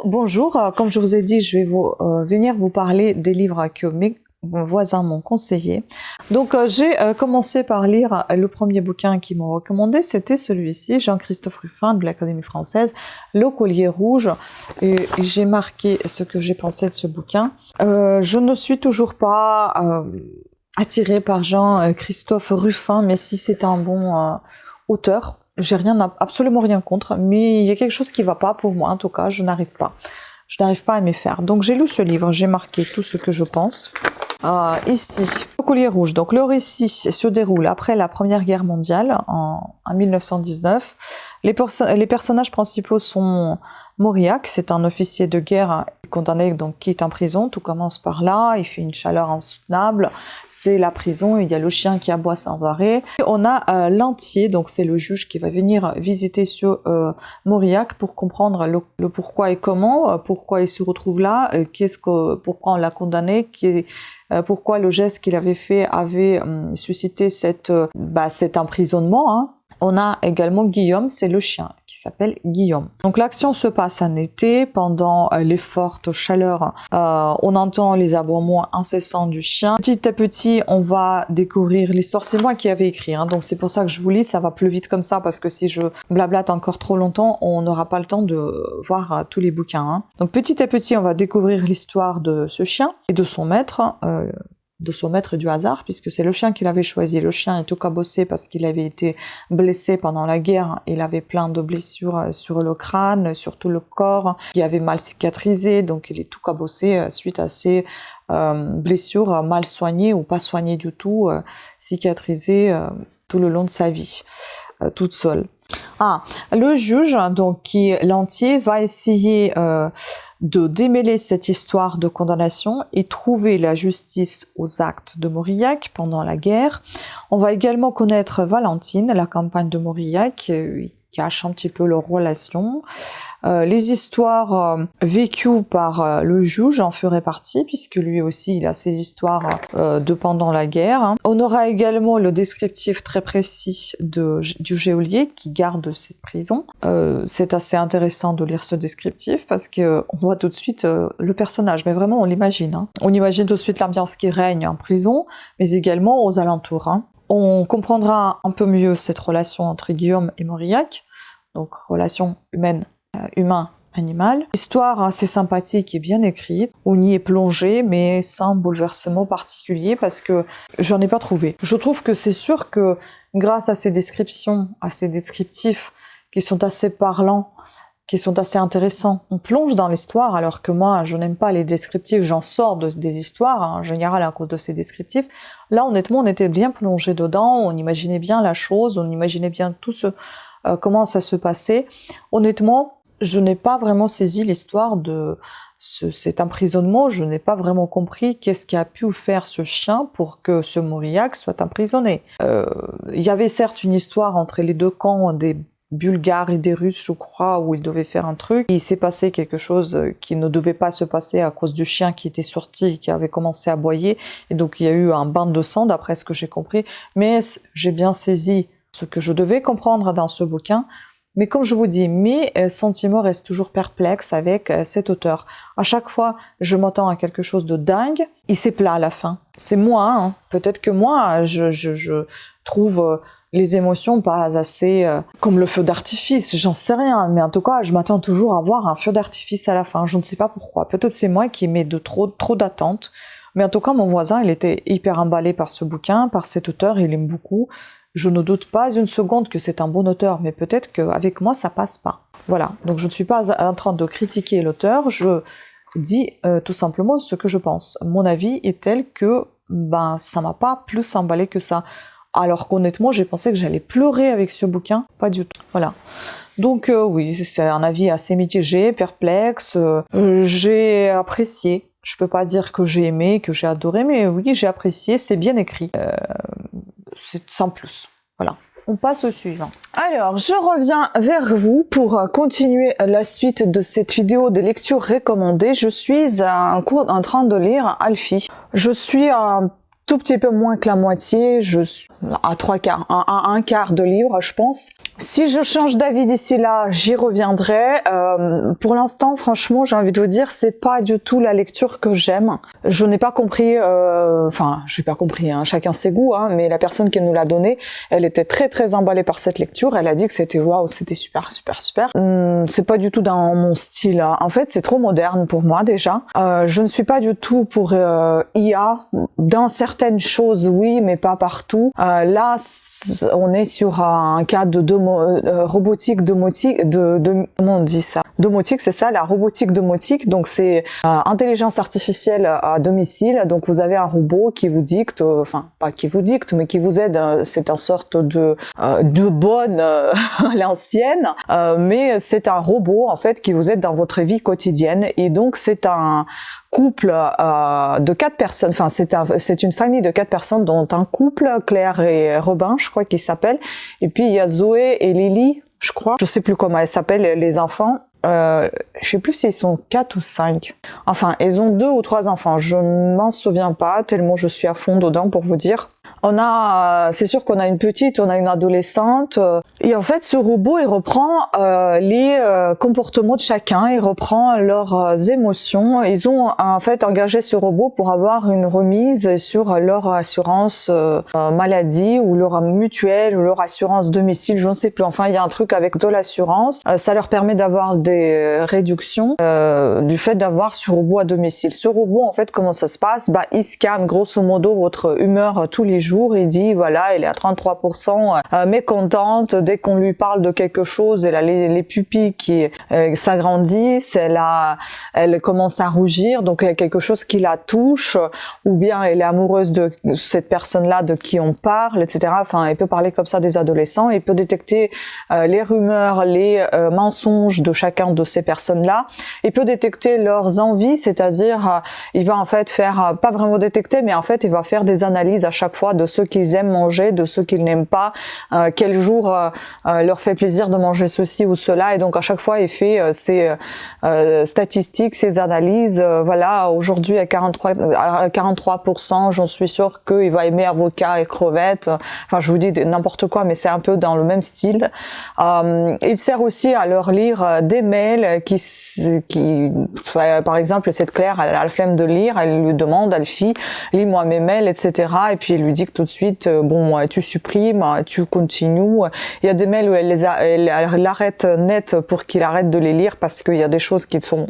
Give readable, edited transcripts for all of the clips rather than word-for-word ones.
Bonjour, comme je vous ai dit, je vais venir vous parler des livres que mes voisins m'ont conseillé. Donc j'ai commencé par lire le premier bouquin qu'ils m'ont recommandé, c'était celui-ci, Jean-Christophe Ruffin de l'Académie française, Le Collier rouge, et j'ai marqué ce que j'ai pensé de ce bouquin. Je ne suis toujours pas attirée par Jean-Christophe Ruffin, mais si c'est un bon auteur, j'ai absolument rien contre, mais il y a quelque chose qui va pas pour moi, en tout cas, je n'arrive pas à m'y faire. Donc j'ai lu ce livre, j'ai marqué tout ce que je pense. Ici, Le Collier rouge. Donc le récit se déroule après la Première Guerre mondiale, en 1919. Les personnages principaux sont Mauriac, c'est un officier de guerre condamné, donc qui est en prison. Tout commence par là, il fait une chaleur insoutenable, c'est la prison, il y a le chien qui aboie sans arrêt. Et on a Lantier, donc c'est le juge qui va venir visiter Mauriac pour comprendre le pourquoi et comment, pourquoi il se retrouve là, pourquoi on l'a condamné, pourquoi le geste qu'il avait fait avait suscité cet emprisonnement, hein. On a également Guillaume, c'est le chien qui s'appelle Guillaume. Donc l'action se passe en été, pendant les fortes chaleurs, on entend les aboiements incessants du chien. Petit à petit, on va découvrir l'histoire. C'est moi qui avais écrit, hein, donc c'est pour ça que je vous lis, ça va plus vite comme ça, parce que si je blablate encore trop longtemps, on n'aura pas le temps de voir tous les bouquins, hein. Donc petit à petit, on va découvrir l'histoire de ce chien et de son maître, du hasard, puisque c'est le chien qu'il avait choisi. Le chien est tout cabossé parce qu'il avait été blessé pendant la guerre. Il avait plein de blessures sur le crâne, sur tout le corps, qui avait mal cicatrisé, donc il est tout cabossé suite à ces blessures mal soignées ou pas soignées du tout, cicatrisées tout le long de sa vie, toute seule. Le juge, donc qui est Lantier, va essayer de démêler cette histoire de condamnation et trouver la justice aux actes de Mauriac pendant la guerre. On va également connaître Valentine, la campagne de Mauriac, qui cache un petit peu leur relation. Les histoires vécues par le juge en feraient partie, puisque lui aussi il a ses histoires de pendant la guerre. On aura également le descriptif très précis du geôlier qui garde cette prison. C'est assez intéressant de lire ce descriptif parce que on voit tout de suite le personnage, mais vraiment on l'imagine, hein. On imagine tout de suite l'ambiance qui règne en prison, mais également aux alentours, hein. On comprendra un peu mieux cette relation entre Guillaume et Mauriac, donc relation humain-animal. Histoire assez sympathique et bien écrite. On y est plongé, mais sans bouleversement particulier, parce que j'en ai pas trouvé. Je trouve que c'est sûr que grâce à ces descriptions, à ces descriptifs qui sont assez parlants, qui sont assez intéressants, on plonge dans l'histoire, alors que moi, je n'aime pas les descriptifs, j'en sors des histoires, hein, en général, à cause de ces descriptifs. Là, honnêtement, on était bien plongé dedans, on imaginait bien la chose, on imaginait bien tout comment ça se passait. Honnêtement, je n'ai pas vraiment saisi l'histoire de cet emprisonnement, je n'ai pas vraiment compris qu'est-ce qui a pu faire ce chien pour que ce Mauriac soit emprisonné. Il y avait certes une histoire entre les deux camps des Bulgares et des Russes, je crois, où ils devaient faire un truc. Il s'est passé quelque chose qui ne devait pas se passer à cause du chien qui était sorti, qui avait commencé à aboyer, et donc il y a eu un bain de sang, d'après ce que j'ai compris. Mais j'ai bien saisi ce que je devais comprendre dans ce bouquin. Mais comme je vous dis, mes sentiments restent toujours perplexes avec cet auteur. À chaque fois, je m'attends à quelque chose de dingue, il s'éplat à la fin. C'est moi, hein. Peut-être que moi, je trouve les émotions pas assez comme le feu d'artifice, j'en sais rien, mais en tout cas, je m'attends toujours à voir un feu d'artifice à la fin. Je ne sais pas pourquoi. Peut-être c'est moi qui mets trop d'attentes. Mais en tout cas, mon voisin, il était hyper emballé par ce bouquin, par cet auteur, il aime beaucoup. Je ne doute pas une seconde que c'est un bon auteur, mais peut-être qu'avec moi, ça passe pas. Voilà, donc je ne suis pas en train de critiquer l'auteur, je dis tout simplement ce que je pense. Mon avis est tel que ça m'a pas plus emballé que ça. Alors qu'honnêtement, j'ai pensé que j'allais pleurer avec ce bouquin, pas du tout. Voilà. Donc oui, c'est un avis assez mitigé, perplexe, j'ai apprécié. Je peux pas dire que j'ai aimé, que j'ai adoré, mais oui, j'ai apprécié, c'est bien écrit. C'est sans plus. Voilà. On passe au suivant. Alors, je reviens vers vous pour continuer la suite de cette vidéo de lecture recommandée. Je suis en train de lire Alfie. Je suis un tout petit peu moins que la moitié, je suis à un quart de livre, je pense. Si je change d'avis d'ici là, j'y reviendrai. Pour l'instant, franchement, j'ai envie de vous dire, c'est pas du tout la lecture que j'aime. Je n'ai pas compris, enfin, je n'ai pas compris, hein, chacun ses goûts, hein, mais la personne qui nous l'a donné, elle était très très emballée par cette lecture. Elle a dit que c'était waouh, c'était super, super, super. C'est pas du tout dans mon style. Hein. En fait, c'est trop moderne pour moi déjà. Je ne suis pas du tout pour IA. Dans certaines choses, oui, mais pas partout. Là, on est sur un cas de robotique domotique, comment on dit ça? Domotique, c'est ça, la robotique domotique. Donc c'est intelligence artificielle à domicile. Donc vous avez un robot qui vous dicte, enfin pas qui vous dicte, mais qui vous aide. C'est une sorte de bonne à l'ancienne, mais c'est un robot en fait qui vous aide dans votre vie quotidienne. Et donc c'est un couple de 4 personnes, enfin c'est une famille de 4 personnes, dont un couple, Claire et Robin, je crois qu'ils s'appellent, et puis il y a Zoé et Lily, je crois, je sais plus comment elles s'appellent, les enfants. Je sais plus s'ils sont 4 ou 5. Enfin, ils ont 2 ou 3 enfants, je ne m'en souviens pas, tellement je suis à fond dedans pour vous dire. On a, c'est sûr qu'on a une petite, on a une adolescente, et en fait ce robot il reprend les comportements de chacun, il reprend leurs émotions. Ils ont en fait engagé ce robot pour avoir une remise sur leur assurance maladie ou leur mutuelle ou leur assurance domicile, je ne sais plus. Enfin il y a un truc avec de l'assurance, ça leur permet d'avoir des réductions du fait d'avoir ce robot à domicile. Ce robot en fait comment ça se passe? Bah il scanne grosso modo votre humeur tous les jours. Il dit voilà, elle est à 33% mécontente dès qu'on lui parle de quelque chose, elle a les pupilles qui s'agrandissent, elle commence à rougir, donc il y a quelque chose qui la touche, ou bien elle est amoureuse de cette personne-là de qui on parle, etc. Enfin, il peut parler comme ça des adolescents, il peut détecter les rumeurs, les mensonges de chacun de ces personnes-là, il peut détecter leurs envies, c'est-à-dire il va en fait faire, pas vraiment détecter, mais en fait il va faire des analyses à chaque fois de ceux qu'ils aiment manger, de ceux qu'ils n'aiment pas, quel jour leur fait plaisir de manger ceci ou cela, et donc à chaque fois il fait ses statistiques, ses analyses. Voilà, aujourd'hui à 43%, j'en suis sûre qu'il va aimer avocats et crevettes. Enfin, je vous dis n'importe quoi, mais c'est un peu dans le même style. Il sert aussi à leur lire des mails qui par exemple, cette Claire, elle a la flemme de lire, elle lui demande, Alfie, lis-moi mes mails, etc. Et puis il lui dit que tout de suite, bon, tu supprimes, tu continues. Il y a des mails où elle l'arrête net pour qu'il arrête de les lire parce qu'il y a des choses qui sont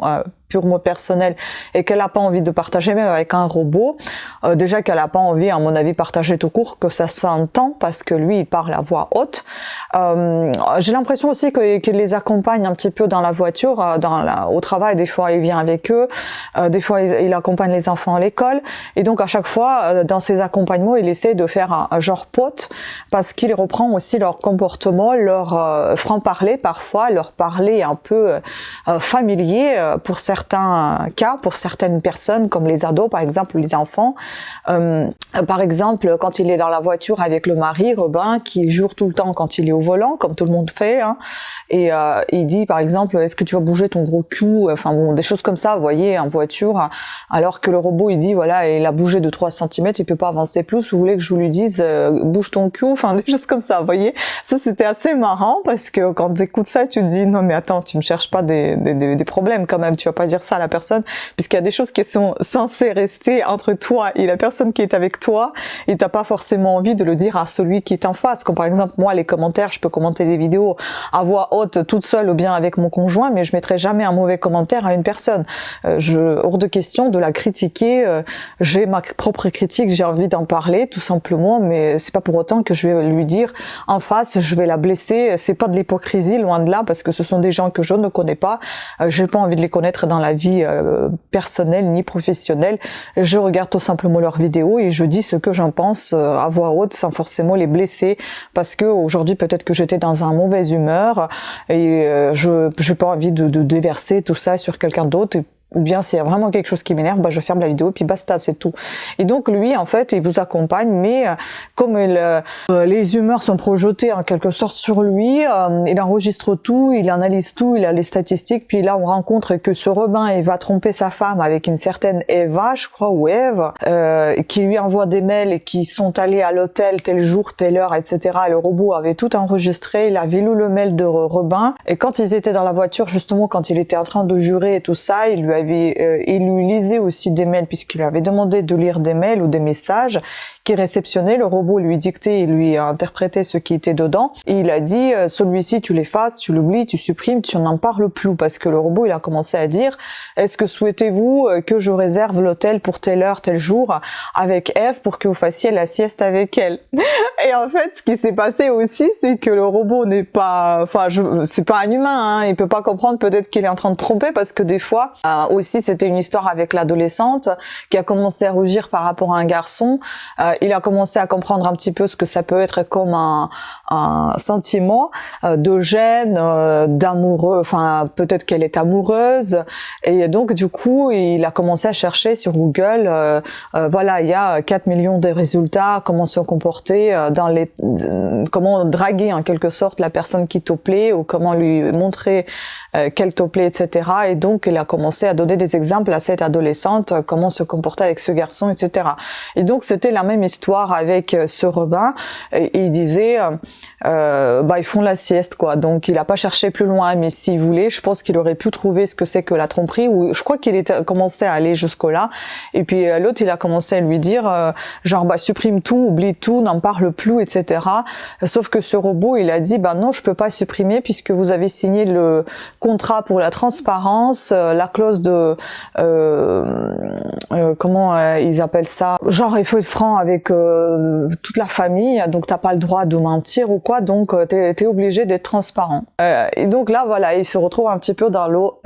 purement personnelles et qu'elle n'a pas envie de partager même avec un robot. Déjà qu'elle n'a pas envie, à mon avis, partager tout court, que ça s'entend parce que lui, il parle à voix haute. J'ai l'impression aussi qu'il les accompagne un petit peu dans la voiture, au travail. Des fois, il vient avec eux. Des fois, il accompagne les enfants à l'école. Et donc, à chaque fois, dans ses accompagnements, il essaie de faire un genre pote parce qu'il reprend aussi leur comportement, leur franc-parler parfois, leur parler un peu familier pour certains cas, pour certaines personnes comme les ados par exemple, ou les enfants. Par exemple, quand il est dans la voiture avec le mari, Robin, qui jure tout le temps quand il est au volant, comme tout le monde fait, hein, et il dit par exemple, est-ce que tu vas bouger ton gros cul, enfin bon, des choses comme ça, vous voyez, en voiture, alors que le robot il dit voilà, il a bougé de 3 cm, il peut pas avancer plus, vous voulez que je lui dise bouge ton cul, enfin des choses comme ça, vous voyez. Ça c'était assez marrant parce que quand tu écoutes ça, tu te dis non mais attends, tu me cherches pas des problèmes quand même, tu vas pas dire ça à la personne, puisqu'il y a des choses qui sont censées rester entre toi et la personne qui est avec toi, et t'as pas forcément envie de le dire à celui qui est en face. Comme par exemple moi, les commentaires, je peux commenter des vidéos à voix haute toute seule ou bien avec mon conjoint, mais je mettrai jamais un mauvais commentaire à une personne. Hors de question de la critiquer. J'ai ma propre critique, j'ai envie d'en parler tout simplement, mais c'est pas pour autant que je vais lui dire en face, je vais la blesser. C'est pas de l'hypocrisie, loin de là, parce que ce sont des gens que je ne connais pas. J'ai pas envie de les connaître dans la vie personnelle ni professionnelle. Je regarde tout simplement leurs vidéos et je dis ce que j'en pense à voix haute sans forcément les blesser, parce que aujourd'hui peut-être que j'étais dans un mauvaise humeur et je j'ai pas envie de déverser tout ça sur quelqu'un d'autre. ou bien s'il y a vraiment quelque chose qui m'énerve, bah je ferme la vidéo et puis basta, c'est tout. Et donc lui, en fait, il vous accompagne, mais comme les humeurs sont projetées en quelque sorte sur lui, il enregistre tout, il analyse tout, il a les statistiques, puis là on rencontre que ce Robin, il va tromper sa femme avec une certaine Eva, je crois, ou Eve, qui lui envoie des mails et qui sont allés à l'hôtel tel jour, telle heure, etc. Et le robot avait tout enregistré, il avait lu le mail de Robin, et quand ils étaient dans la voiture, justement, quand il était en train de jurer et tout ça, il lui lisait aussi des mails, puisqu'il lui avait demandé de lire des mails ou des messages qu'il réceptionnait. Le robot lui dictait et lui interprétait ce qui était dedans. Et il a dit, celui-ci, tu l'effaces, tu l'oublies, tu supprimes, tu n'en parles plus. Parce que le robot, il a commencé à dire, est-ce que souhaitez-vous que je réserve l'hôtel pour telle heure, tel jour avec Eve pour que vous fassiez la sieste avec elle? Et en fait, ce qui s'est passé aussi, c'est que le robot n'est pas, enfin, c'est pas un humain, hein, il peut pas comprendre peut-être qu'il est en train de tromper, parce que des fois, aussi, c'était une histoire avec l'adolescente qui a commencé à rougir par rapport à un garçon. Il a commencé à comprendre un petit peu ce que ça peut être comme un sentiment de gêne, d'amoureux, enfin, peut-être qu'elle est amoureuse. Et donc, du coup, il a commencé à chercher sur Google, voilà, il y a 4 millions de résultats, comment se comporter comment draguer en quelque sorte la personne qui te plaît, ou comment lui montrer qu'elle te plaît, etc. Et donc, il a commencé à donner des exemples à cette adolescente, comment se comporter avec ce garçon, etc. Et donc, c'était la même histoire avec ce Robin. Et il disait, ils font la sieste, quoi. Donc, il a pas cherché plus loin, mais s'il voulait, je pense qu'il aurait pu trouver ce que c'est que la tromperie, ou je crois qu'il était commencé à aller jusqu'au-là. Et puis, l'autre, il a commencé à lui dire, supprime tout, oublie tout, n'en parle plus, etc. Sauf que ce robot, il a dit, non, je peux pas supprimer puisque vous avez signé le contrat pour la transparence, la clause de comment ils appellent ça, genre il faut être franc avec toute la famille, donc t'as pas le droit de mentir ou quoi, donc t'es obligé d'être transparent. Et donc là voilà, il se retrouve un petit peu dans l'eau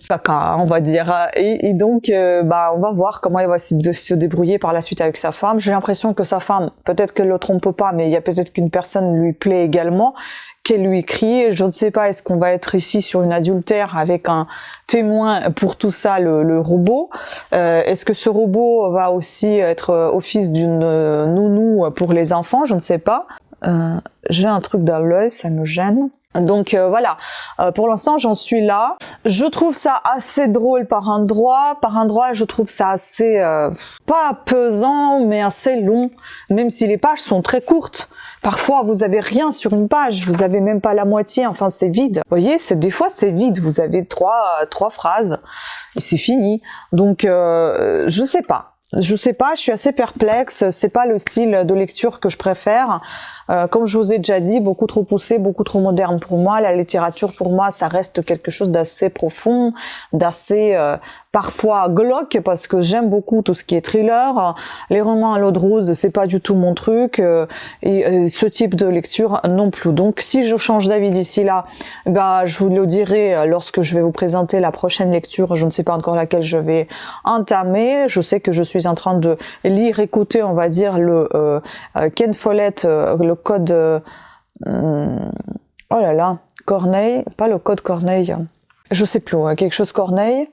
caca, on va dire. Et donc on va voir comment il va se débrouiller par la suite avec sa femme. J'ai l'impression que sa femme, peut-être qu'elle le trompe pas, mais il y a peut-être qu'une personne lui plaît également, qu'elle lui crie. Je ne sais pas, est-ce qu'on va être ici sur une adultère avec un témoin pour tout ça, le robot? Est-ce que ce robot va aussi être office d'une nounou pour les enfants? Je ne sais pas. J'ai un truc dans l'œil, ça me gêne. Donc voilà, pour l'instant j'en suis là. Je trouve ça assez drôle par endroits je trouve ça assez, pas pesant, mais assez long, même si les pages sont très courtes. Parfois vous avez rien sur une page, vous avez même pas la moitié, enfin c'est vide. Vous voyez, des fois c'est vide, vous avez trois phrases et c'est fini. Donc je sais pas, je suis assez perplexe, c'est pas le style de lecture que je préfère. Comme je vous ai déjà dit, beaucoup trop poussé, beaucoup trop moderne pour moi. La littérature, pour moi, ça reste quelque chose d'assez profond, d'assez parfois glauque, parce que j'aime beaucoup tout ce qui est thriller. Les romans à l'eau de rose, c'est pas du tout mon truc, et ce type de lecture non plus. Donc, si je change d'avis d'ici là, je vous le dirai lorsque je vais vous présenter la prochaine lecture. Je ne sais pas encore laquelle je vais entamer. Je sais que je suis en train de lire, écouter, on va dire, le Ken Follett, le code oh là là, Corneille, pas le code Corneille, je sais plus, quelque chose Corneille.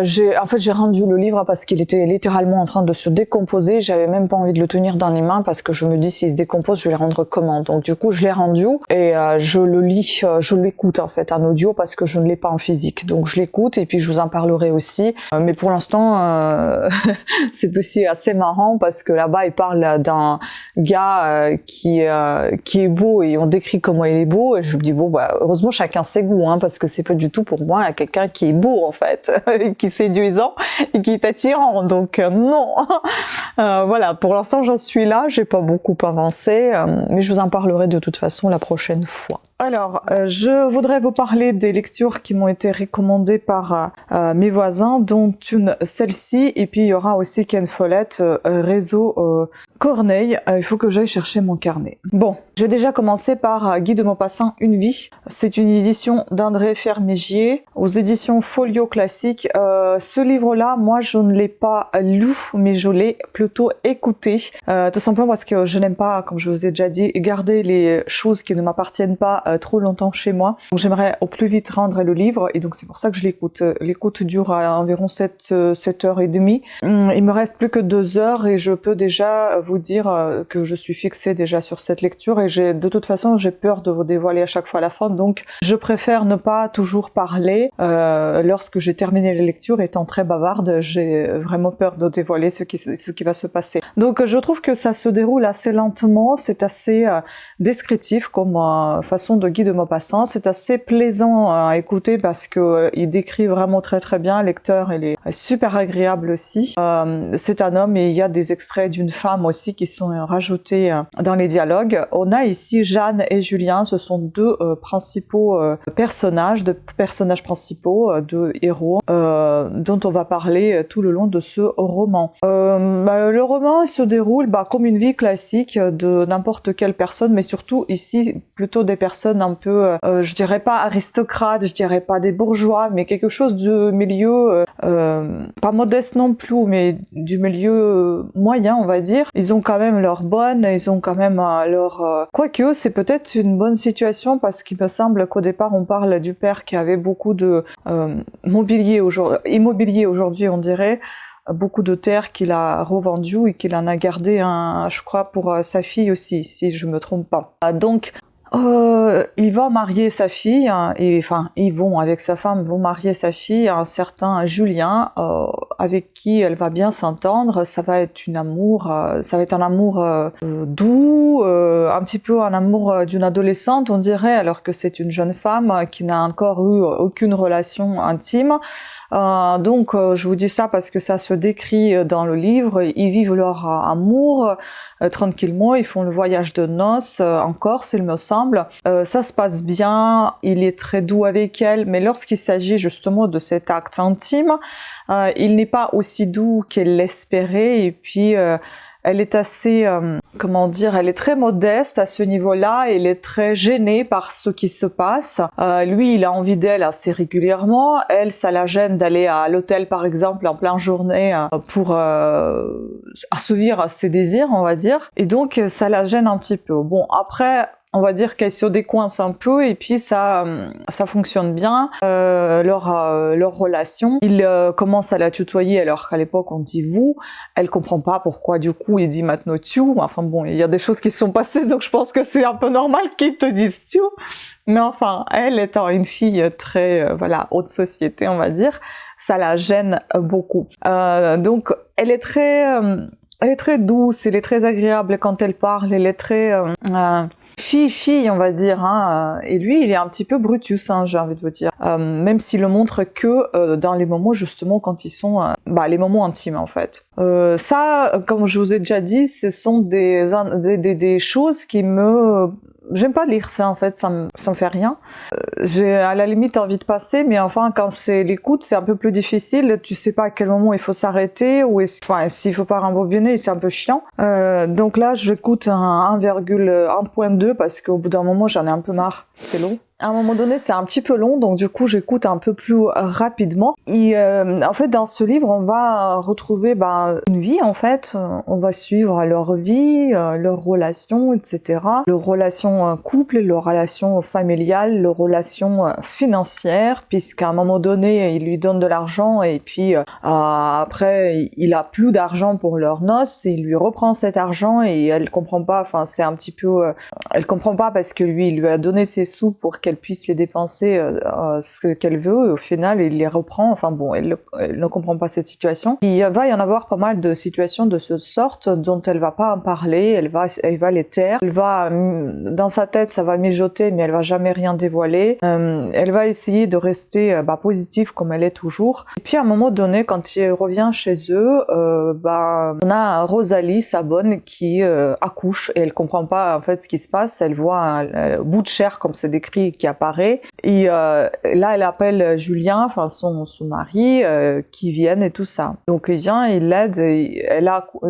J'ai rendu le livre parce qu'il était littéralement en train de se décomposer. J'avais même pas envie de le tenir dans les mains parce que je me dis, s'il se décompose, je vais le rendre comment? Donc du coup, je l'ai rendu et je le lis, je l'écoute en fait en audio parce que je ne l'ai pas en physique. Donc je l'écoute et puis je vous en parlerai aussi. Mais pour l'instant, c'est aussi assez marrant parce que là-bas, il parle d'un gars qui est beau et on décrit comment il est beau. Et je me dis heureusement chacun ses goûts, hein, parce que c'est pas du tout pour moi quelqu'un qui est beau en fait, qui est séduisant et qui est attirant. Donc non. Voilà, pour l'instant j'en suis là, j'ai pas beaucoup avancé, mais je vous en parlerai de toute façon la prochaine fois. Alors, je voudrais vous parler des lectures qui m'ont été recommandées par mes voisins, dont une celle-ci, et puis il y aura aussi Ken Follett, réseau Corneille, il faut que j'aille chercher mon carnet. Bon, je vais déjà commencer par Guy de Maupassant, Une vie. C'est une édition d'André Fermégier, aux éditions Folio Classique. Ce livre-là, moi, je ne l'ai pas lu, mais je l'ai plutôt écouté. Tout simplement parce que je n'aime pas, comme je vous ai déjà dit, garder les choses qui ne m'appartiennent pas trop longtemps chez moi. Donc j'aimerais au plus vite rendre le livre, et donc c'est pour ça que je l'écoute. L'écoute dure à environ 7h30. Il me reste plus que 2 heures et je peux déjà vous dire que je suis fixée déjà sur cette lecture, et de toute façon j'ai peur de vous dévoiler à chaque fois la fin, donc je préfère ne pas toujours parler lorsque j'ai terminé la lecture. Étant très bavarde, j'ai vraiment peur de dévoiler ce qui va se passer. Donc je trouve que ça se déroule assez lentement, c'est assez descriptif comme façon de Guy de Maupassant, c'est assez plaisant à écouter parce que il décrit vraiment très très bien. Le lecteur, il est super agréable aussi. C'est un homme, et il y a des extraits d'une femme aussi qui sont rajoutés dans les dialogues. On a ici Jeanne et Julien, ce sont deux principaux personnages principaux, deux héros dont on va parler tout le long de ce roman. Le roman se déroule comme une vie classique de n'importe quelle personne, mais surtout ici plutôt des personnes un peu, je dirais pas aristocrates, je dirais pas des bourgeois, mais quelque chose du milieu, pas modeste non plus, mais du milieu moyen, on va dire. Ils ont quand même leur bonne, ils ont quand même leur... Quoique, c'est peut-être une bonne situation, parce qu'il me semble qu'au départ, on parle du père qui avait beaucoup de immobilier aujourd'hui, on dirait, beaucoup de terres qu'il a revendues et qu'il en a gardé, je crois, pour sa fille aussi, si je me trompe pas. Donc, il va marier sa fille, ils vont, avec sa femme, vont marier sa fille à un certain Julien, avec qui elle va bien s'entendre. Ça va être un amour doux, un petit peu un amour d'une adolescente, on dirait, alors que c'est une jeune femme qui n'a encore eu aucune relation intime. Donc je vous dis ça parce que ça se décrit dans le livre. Ils vivent leur amour tranquillement, ils font le voyage de noces en Corse, il me semble. Ça se passe bien, il est très doux avec elle, mais lorsqu'il s'agit justement de cet acte intime, il n'est pas aussi doux qu'elle l'espérait, et puis elle est assez, elle est très modeste à ce niveau-là, elle est très gênée par ce qui se passe. Lui, il a envie d'elle assez régulièrement. Elle, ça la gêne d'aller à l'hôtel, par exemple, en pleine journée pour assouvir ses désirs, on va dire. Et donc, ça la gêne un petit peu. Bon, après... on va dire qu'elle se décoince un peu, et puis ça fonctionne bien, leur relation. Il commence à la tutoyer alors qu'à l'époque on dit vous. Elle comprend pas pourquoi du coup il dit maintenant tu. Enfin bon, il y a des choses qui se sont passées, donc je pense que c'est un peu normal qu'ils te disent tu. Mais enfin, elle étant une fille très haute société, on va dire, ça la gêne beaucoup. Donc elle est très douce, elle est très agréable quand elle parle, elle est très fille, on va dire, et lui, il est un petit peu Brutus, j'ai envie de vous dire. Même s'il le montre que dans les moments, justement, quand ils sont... les moments intimes, en fait. Ça, comme je vous ai déjà dit, ce sont des choses qui me... J'aime pas lire ça, en fait, ça me fait rien. J'ai à la limite envie de passer, mais enfin, quand c'est l'écoute, c'est un peu plus difficile. Tu sais pas à quel moment il faut s'arrêter, ou s'il faut pas rembobiner, c'est un peu chiant. Donc là, j'écoute un 1,2 parce qu'au bout d'un moment, j'en ai un peu marre. C'est long. À un moment donné, c'est un petit peu long, donc du coup, j'écoute un peu plus rapidement. Et en fait, dans ce livre, on va retrouver une vie, en fait. On va suivre leur vie, leurs relations, etc. Leurs relations couple, leurs relations familiales, leurs relations financières, puisqu'à un moment donné, il lui donne de l'argent, et puis après, il a plus d'argent pour leurs noces, et il lui reprend cet argent, et elle comprend pas, c'est un petit peu... elle comprend pas parce que lui, il lui a donné ses sous pour qu'elle puisse les dépenser ce qu'elle veut, et au final il les reprend. Elle ne comprend pas cette situation. Il va y en avoir pas mal de situations de cette sorte dont elle va pas en parler, elle va les taire, elle va, dans sa tête ça va mijoter, mais elle va jamais rien dévoiler. Elle va essayer de rester positive comme elle est toujours. Et puis à un moment donné, quand il revient chez eux, on a Rosalie, sa bonne, qui accouche, et elle comprend pas en fait ce qui se passe. Elle voit un bout de chair, comme c'est décrit, qui apparaît. Et là, elle appelle Julien, enfin son mari, qui viennent et tout ça. Donc il vient, il l'aide.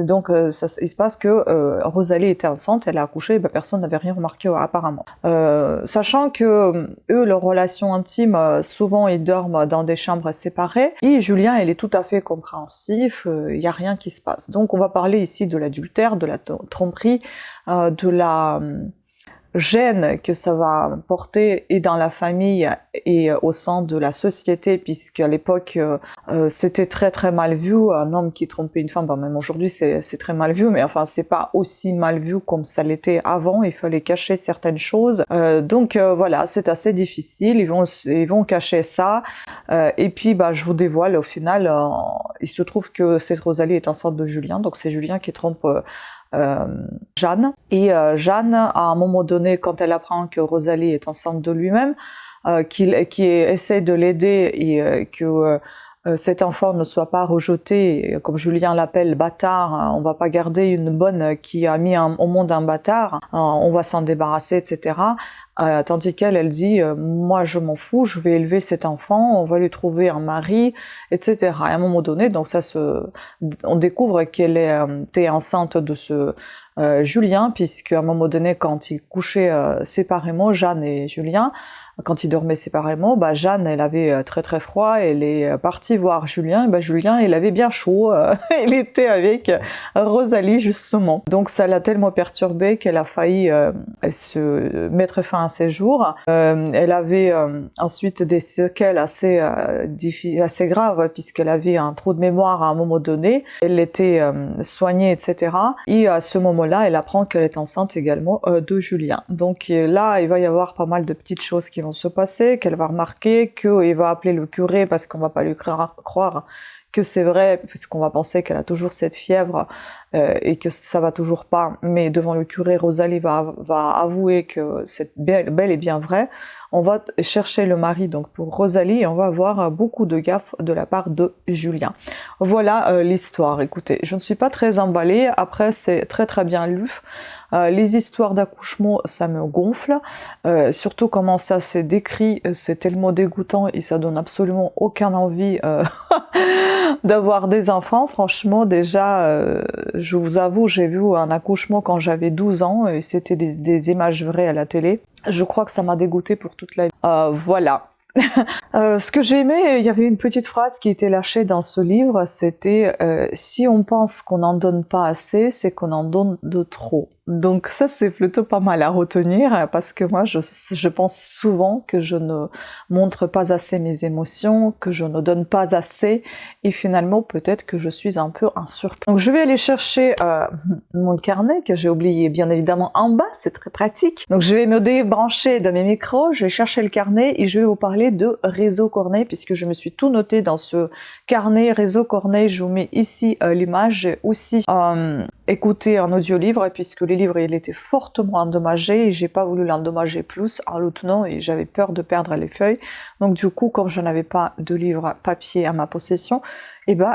Donc il se passe que Rosalie était enceinte, elle a accouché, et personne n'avait rien remarqué apparemment. Sachant que eux, leur relation intime, souvent ils dorment dans des chambres séparées. Et Julien, il est tout à fait compréhensif. Il y a rien qui se passe. Donc on va parler ici de l'adultère, de la tromperie, de la gêne que ça va porter et dans la famille et au sein de la société, puisqu'à l'époque c'était très très mal vu, un homme qui trompait une femme, même aujourd'hui c'est très mal vu, mais enfin c'est pas aussi mal vu comme ça l'était avant, il fallait cacher certaines choses, donc voilà, c'est assez difficile, ils vont cacher ça, et puis je vous dévoile, au final il se trouve que cette Rosalie est enceinte de Julien, donc c'est Julien qui trompe Jeanne. Et Jeanne, à un moment donné, quand elle apprend que Rosalie est enceinte de lui-même, qui essaie de l'aider et que cet enfant ne soit pas rejeté, comme Julien l'appelle, bâtard, on va pas garder une bonne qui a mis au monde un bâtard, on va s'en débarrasser, etc. Tandis qu'elle, elle dit moi je m'en fous, je vais élever cet enfant, on va lui trouver un mari, etc. Et à un moment donné, donc on découvre qu'elle était enceinte de ce Julien, puisqu'à un moment donné, quand ils couchaient séparément, Jeanne et Julien, quand ils dormaient séparément, Jeanne, elle avait très très froid, elle est partie voir Julien, et Julien, il avait bien chaud, il était avec Rosalie justement. Donc ça l'a tellement perturbée qu'elle a failli se mettre fin à ses jours. Elle avait ensuite des séquelles assez graves, puisqu'elle avait un trou de mémoire à un moment donné, elle était soignée, etc. Et à ce moment-là, elle apprend qu'elle est enceinte également de Julien. Donc là, il va y avoir pas mal de petites choses qui vont se passer, qu'elle va remarquer, qu'il va appeler le curé parce qu'on va pas lui croire que c'est vrai, puisqu'on va penser qu'elle a toujours cette fièvre et que ça va toujours pas, mais devant le curé, Rosalie va avouer que c'est bel et bien vrai. On va chercher le mari donc pour Rosalie et on va avoir beaucoup de gaffes de la part de Julien. Voilà l'histoire. Écoutez, je ne suis pas très emballée, après c'est très très bien lu. Les histoires d'accouchement, ça me gonfle, surtout comment ça s'est décrit, c'est tellement dégoûtant et ça donne absolument aucune envie d'avoir des enfants. Franchement, déjà, je vous avoue, j'ai vu un accouchement quand j'avais 12 ans et c'était des images vraies à la télé. Je crois que ça m'a dégoûtée pour toute la vie. Voilà. Ce que j'ai aimé, il y avait une petite phrase qui était lâchée dans ce livre, c'était si on pense qu'on n'en donne pas assez, c'est qu'on en donne de trop. Donc ça c'est plutôt pas mal à retenir parce que moi je pense souvent que je ne montre pas assez mes émotions, que je ne donne pas assez et finalement peut-être que je suis un peu un surplus. Donc je vais aller chercher mon carnet que j'ai oublié bien évidemment en bas, c'est très pratique. Donc je vais me débrancher de mes micros, je vais chercher le carnet et je vais vous parler de Réseau Corneille puisque je me suis tout noté dans ce carnet Réseau Corneille. Je vous mets ici l'image, j'ai aussi écouté un audiolivre puisque les livre il était fortement endommagé et j'ai pas voulu l'endommager plus en le tenant et j'avais peur de perdre les feuilles. Donc du coup, comme je n'avais pas de livre papier à ma possession,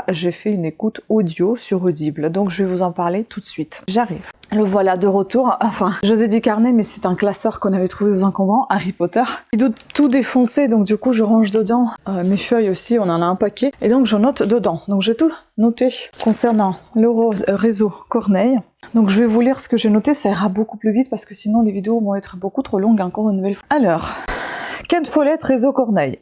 j'ai fait une écoute audio sur Audible. Donc je vais vous en parler tout de suite. J'arrive. Le voilà de retour. Enfin, je vous ai dit carnet, mais c'est un classeur qu'on avait trouvé aux encombrants, Harry Potter. Il doit tout défoncer, donc du coup je range dedans mes feuilles aussi, on en a un paquet. Et donc je note dedans. Donc j'ai tout noté concernant le Réseau Corneille. Donc je vais vous lire ce que j'ai noté, ça ira beaucoup plus vite parce que sinon les vidéos vont être beaucoup trop longues encore une nouvelle fois. Alors, Ken Follett, Réseau Corneille.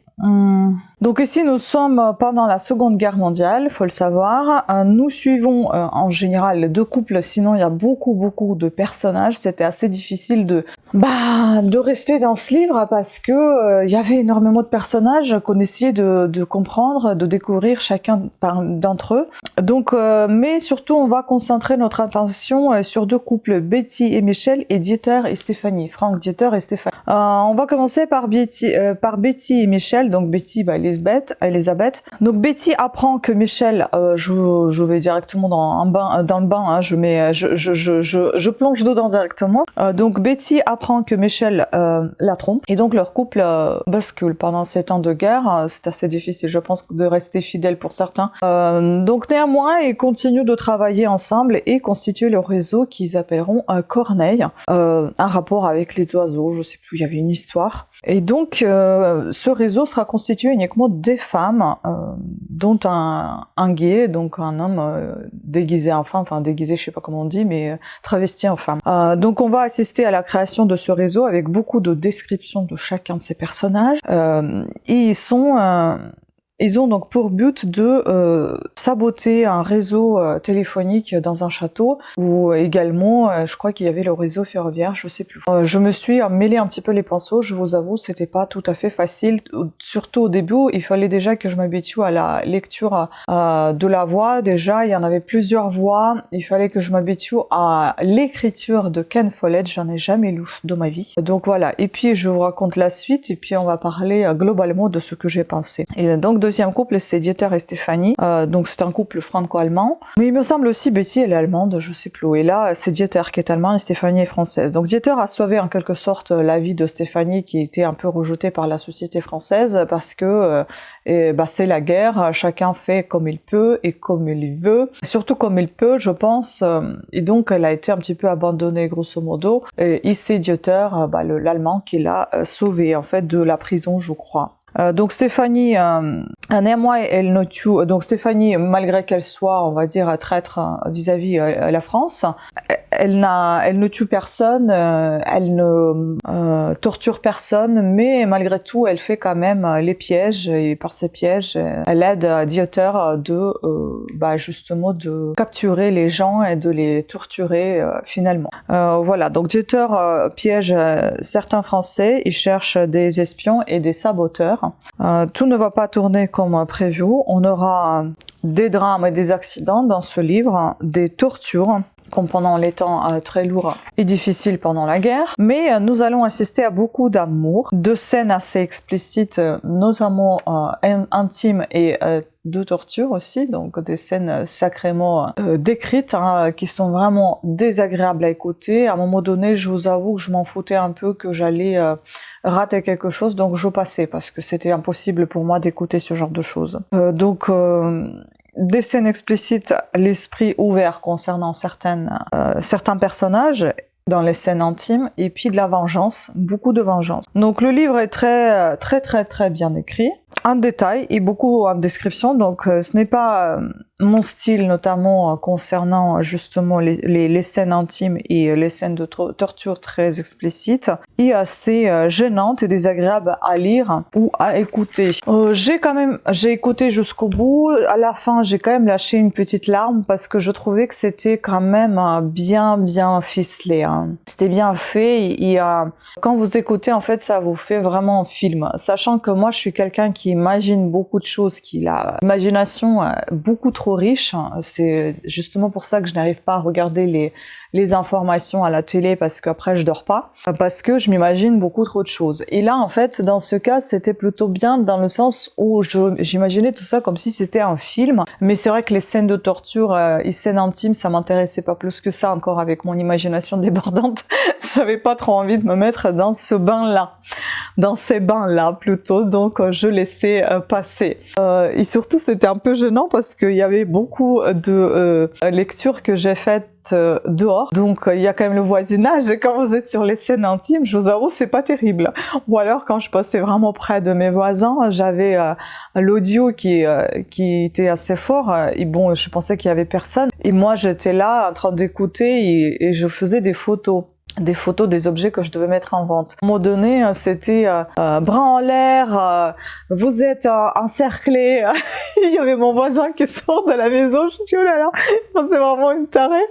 Donc ici nous sommes pendant la Seconde Guerre mondiale, faut le savoir. Nous suivons en général 2 couples, sinon il y a beaucoup de personnages. C'était assez difficile de rester dans ce livre parce que il y avait énormément de personnages qu'on essayait de comprendre, de découvrir chacun d'entre eux. Donc, mais surtout on va concentrer notre attention sur 2 couples, Betty et Michel et Dieter et Stéphanie, Frank, Dieter et Stéphanie. On va commencer par Betty et Michel. donc Betty, bah, Elisabeth. Donc Betty apprend que Michel, je vais directement dans le bain, hein, je plonge dedans directement. Donc Betty apprend que Michel la trompe, et donc leur couple bascule pendant ces temps de guerre. C'est assez difficile, je pense, de rester fidèle pour certains. Donc néanmoins, ils continuent de travailler ensemble et constituer le réseau qu'ils appelleront Corneille, un rapport avec les oiseaux, je sais plus, il y avait une histoire. Et donc, ce réseau sera constitué uniquement des femmes, dont un gay, donc un homme déguisé en femme, enfin déguisé, je sais pas comment on dit, mais travesti en femme. Donc, on va assister à la création de ce réseau avec beaucoup de descriptions de chacun de ces personnages. Et ils ont donc pour but de saboter un réseau téléphonique dans un château, ou également, je crois qu'il y avait le réseau ferroviaire, je sais plus. Je me suis mêlé un petit peu les pinceaux, je vous avoue, c'était pas tout à fait facile. Surtout au début, il fallait déjà que je m'habitue à la lecture de la voix. Déjà, il y en avait plusieurs voix. Il fallait que je m'habitue à l'écriture de Ken Follett. J'en ai jamais lu de ma vie. Donc voilà. Et puis, je vous raconte la suite, et puis on va parler globalement de ce que j'ai pensé. Et donc, deuxième couple, c'est Dieter et Stéphanie. Donc c'est un couple franco-allemand. Mais il me semble aussi Betty, elle est allemande, je sais plus. Et là, c'est Dieter qui est allemand et Stéphanie est française. Donc Dieter a sauvé en quelque sorte la vie de Stéphanie, qui était un peu rejetée par la société française, parce que c'est la guerre. Chacun fait comme il peut et comme il veut. Surtout comme il peut, je pense. Et donc elle a été un petit peu abandonnée, grosso modo. Et c'est Dieter, l'allemand, qui l'a sauvée en fait de la prison, je crois. Donc Stéphanie, néanmoins, elle ne tue. Donc Stéphanie, malgré qu'elle soit, on va dire, traître vis-à-vis la France, elle ne tue personne, elle ne torture personne, mais malgré tout, elle fait quand même les pièges, et par ces pièges, elle aide Dieter justement de capturer les gens et de les torturer finalement. Voilà, donc Dieter piège certains Français, il cherche des espions et des saboteurs. Tout ne va pas tourner comme prévu. On aura des drames et des accidents dans ce livre, des tortures, comme pendant les temps très lourds et difficiles pendant la guerre. Mais nous allons assister à beaucoup d'amour, de scènes assez explicites, notamment intimes, et de torture aussi, donc des scènes sacrément décrites, qui sont vraiment désagréables à écouter. À un moment donné, je vous avoue que je m'en foutais un peu, que j'allais rater quelque chose, donc je passais, parce que c'était impossible pour moi d'écouter ce genre de choses. Des scènes explicites, l'esprit ouvert concernant certains personnages dans les scènes intimes, et puis de la vengeance, beaucoup de vengeance. Donc le livre est très très bien écrit, en détail et beaucoup en description, donc ce n'est pas mon style, notamment concernant justement les scènes intimes et les scènes de torture très explicites, et assez gênantes et désagréables à lire ou à écouter. J'ai écouté jusqu'au bout. À la fin, j'ai quand même lâché une petite larme, parce que je trouvais que c'était quand même bien ficelé. C'était bien fait, et quand vous écoutez, en fait, ça vous fait vraiment un film. Sachant que moi, je suis quelqu'un qui imagine beaucoup de choses, qui a l'imagination beaucoup trop riche. C'est justement pour ça que je n'arrive pas à regarder les informations à la télé, parce qu'après je dors pas, parce que je m'imagine beaucoup trop de choses. Et là, en fait, dans ce cas, c'était plutôt bien, dans le sens où j'imaginais tout ça comme si c'était un film. Mais c'est vrai que les scènes de torture et scènes intimes, ça m'intéressait pas plus que ça, encore avec mon imagination débordante. J'avais pas trop envie de me mettre dans ce bain-là, dans ces bains-là plutôt, donc je laissais passer. Et surtout, c'était un peu gênant, parce qu'il y avait beaucoup de lectures que j'ai faites dehors, donc il y a quand même le voisinage, et quand vous êtes sur les scènes intimes, je vous avoue, c'est pas terrible. Ou alors quand je passais vraiment près de mes voisins, j'avais l'audio qui était assez fort, et bon, je pensais qu'il y avait personne, et moi j'étais là en train d'écouter, et je faisais des photos des objets que je devais mettre en vente. À un moment donné, c'était bras en l'air, vous êtes encerclés. Il y avait mon voisin qui sort de la maison, je dis oh là là, c'est vraiment une tarée.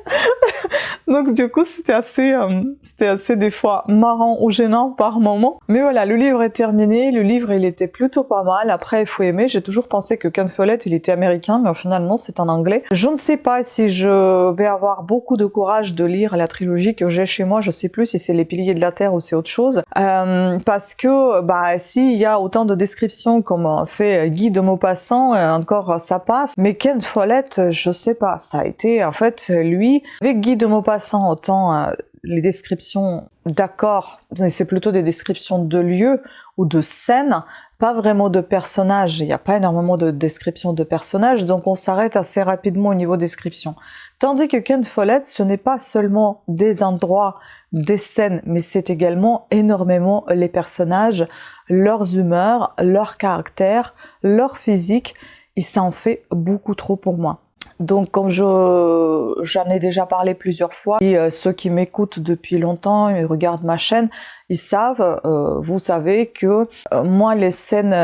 Donc du coup, c'était assez des fois marrant ou gênant par moment. Mais voilà, le livre est terminé, le livre il était plutôt pas mal. Après, il faut aimer, j'ai toujours pensé que Ken Follett il était américain, mais au final non, c'est en anglais. Je ne sais pas si je vais avoir beaucoup de courage de lire la trilogie que j'ai chez moi. Je je sais plus si c'est les piliers de la terre ou c'est autre chose, parce que s'il y a autant de descriptions comme fait Guy de Maupassant, encore ça passe, mais Ken Follett, je sais pas, ça a été en fait lui, avec Guy de Maupassant, autant les descriptions d'accord, c'est plutôt des descriptions de lieux ou de scènes, pas vraiment de personnages, il n'y a pas énormément de descriptions de personnages, donc on s'arrête assez rapidement au niveau description. Tandis que Ken Follett, ce n'est pas seulement des endroits, des scènes, mais c'est également énormément les personnages, leurs humeurs, leurs caractères, leur physique, et ça en fait beaucoup trop pour moi. Donc comme j'en ai déjà parlé plusieurs fois, et ceux qui m'écoutent depuis longtemps, ils regardent ma chaîne, ils savent, vous savez que moi les scènes,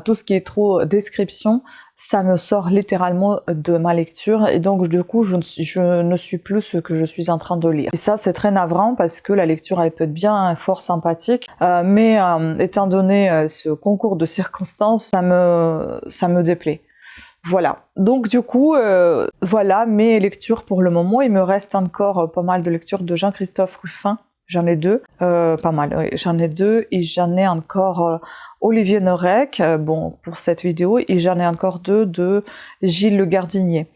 tout ce qui est trop description, ça me sort littéralement de ma lecture et donc du coup je ne suis plus ce que je suis en train de lire. Et ça c'est très navrant parce que la lecture elle peut être bien fort sympathique, mais étant donné ce concours de circonstances, ça me déplaît. Voilà, donc du coup, voilà mes lectures pour le moment. Il me reste encore pas mal de lectures de Jean-Christophe Ruffin. J'en ai deux, pas mal, oui. J'en ai deux et j'en ai encore Olivier Norek, bon, pour cette vidéo, et j'en ai encore deux de Gilles Le Gardinier,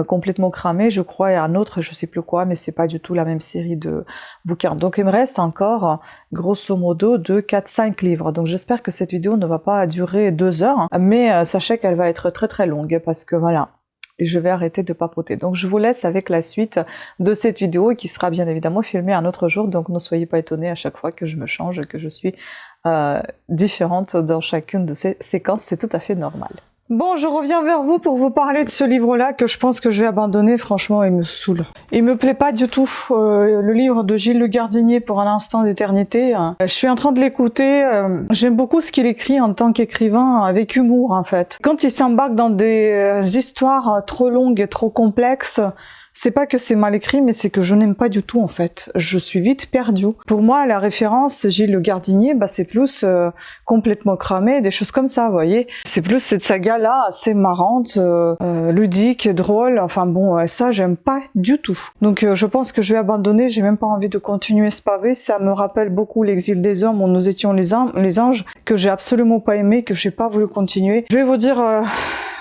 complètement cramé, je crois, et un autre, je sais plus quoi, mais c'est pas du tout la même série de bouquins. Donc il me reste encore, grosso modo, 4-5 livres. Donc j'espère que cette vidéo ne va pas durer 2 heures, hein, mais sachez qu'elle va être très très longue, parce que voilà. Et je vais arrêter de papoter. Donc je vous laisse avec la suite de cette vidéo qui sera bien évidemment filmée un autre jour, donc ne soyez pas étonnés à chaque fois que je me change, que je suis différente dans chacune de ces séquences, c'est tout à fait normal. Bon, je reviens vers vous pour vous parler de ce livre-là que je pense que je vais abandonner. Franchement, il me saoule. Il me plaît pas du tout. Le livre de Gilles Le Gardinier, Pour un instant d'éternité. Je suis en train de l'écouter. J'aime beaucoup ce qu'il écrit en tant qu'écrivain, avec humour en fait. Quand il s'embarque dans des histoires trop longues et trop complexes, c'est pas que c'est mal écrit, mais c'est que je n'aime pas du tout en fait. Je suis vite perdue. Pour moi, la référence Gilles Le Gardinier, c'est plus complètement cramé, des choses comme ça, vous voyez. C'est plus cette saga-là, assez marrante, ludique, drôle. Enfin bon, ça j'aime pas du tout. Donc je pense que je vais abandonner. J'ai même pas envie de continuer ce pavé. Ça me rappelle beaucoup L'Exil des hommes où nous étions les anges, que j'ai absolument pas aimé, que j'ai pas voulu continuer. Je vais vous dire.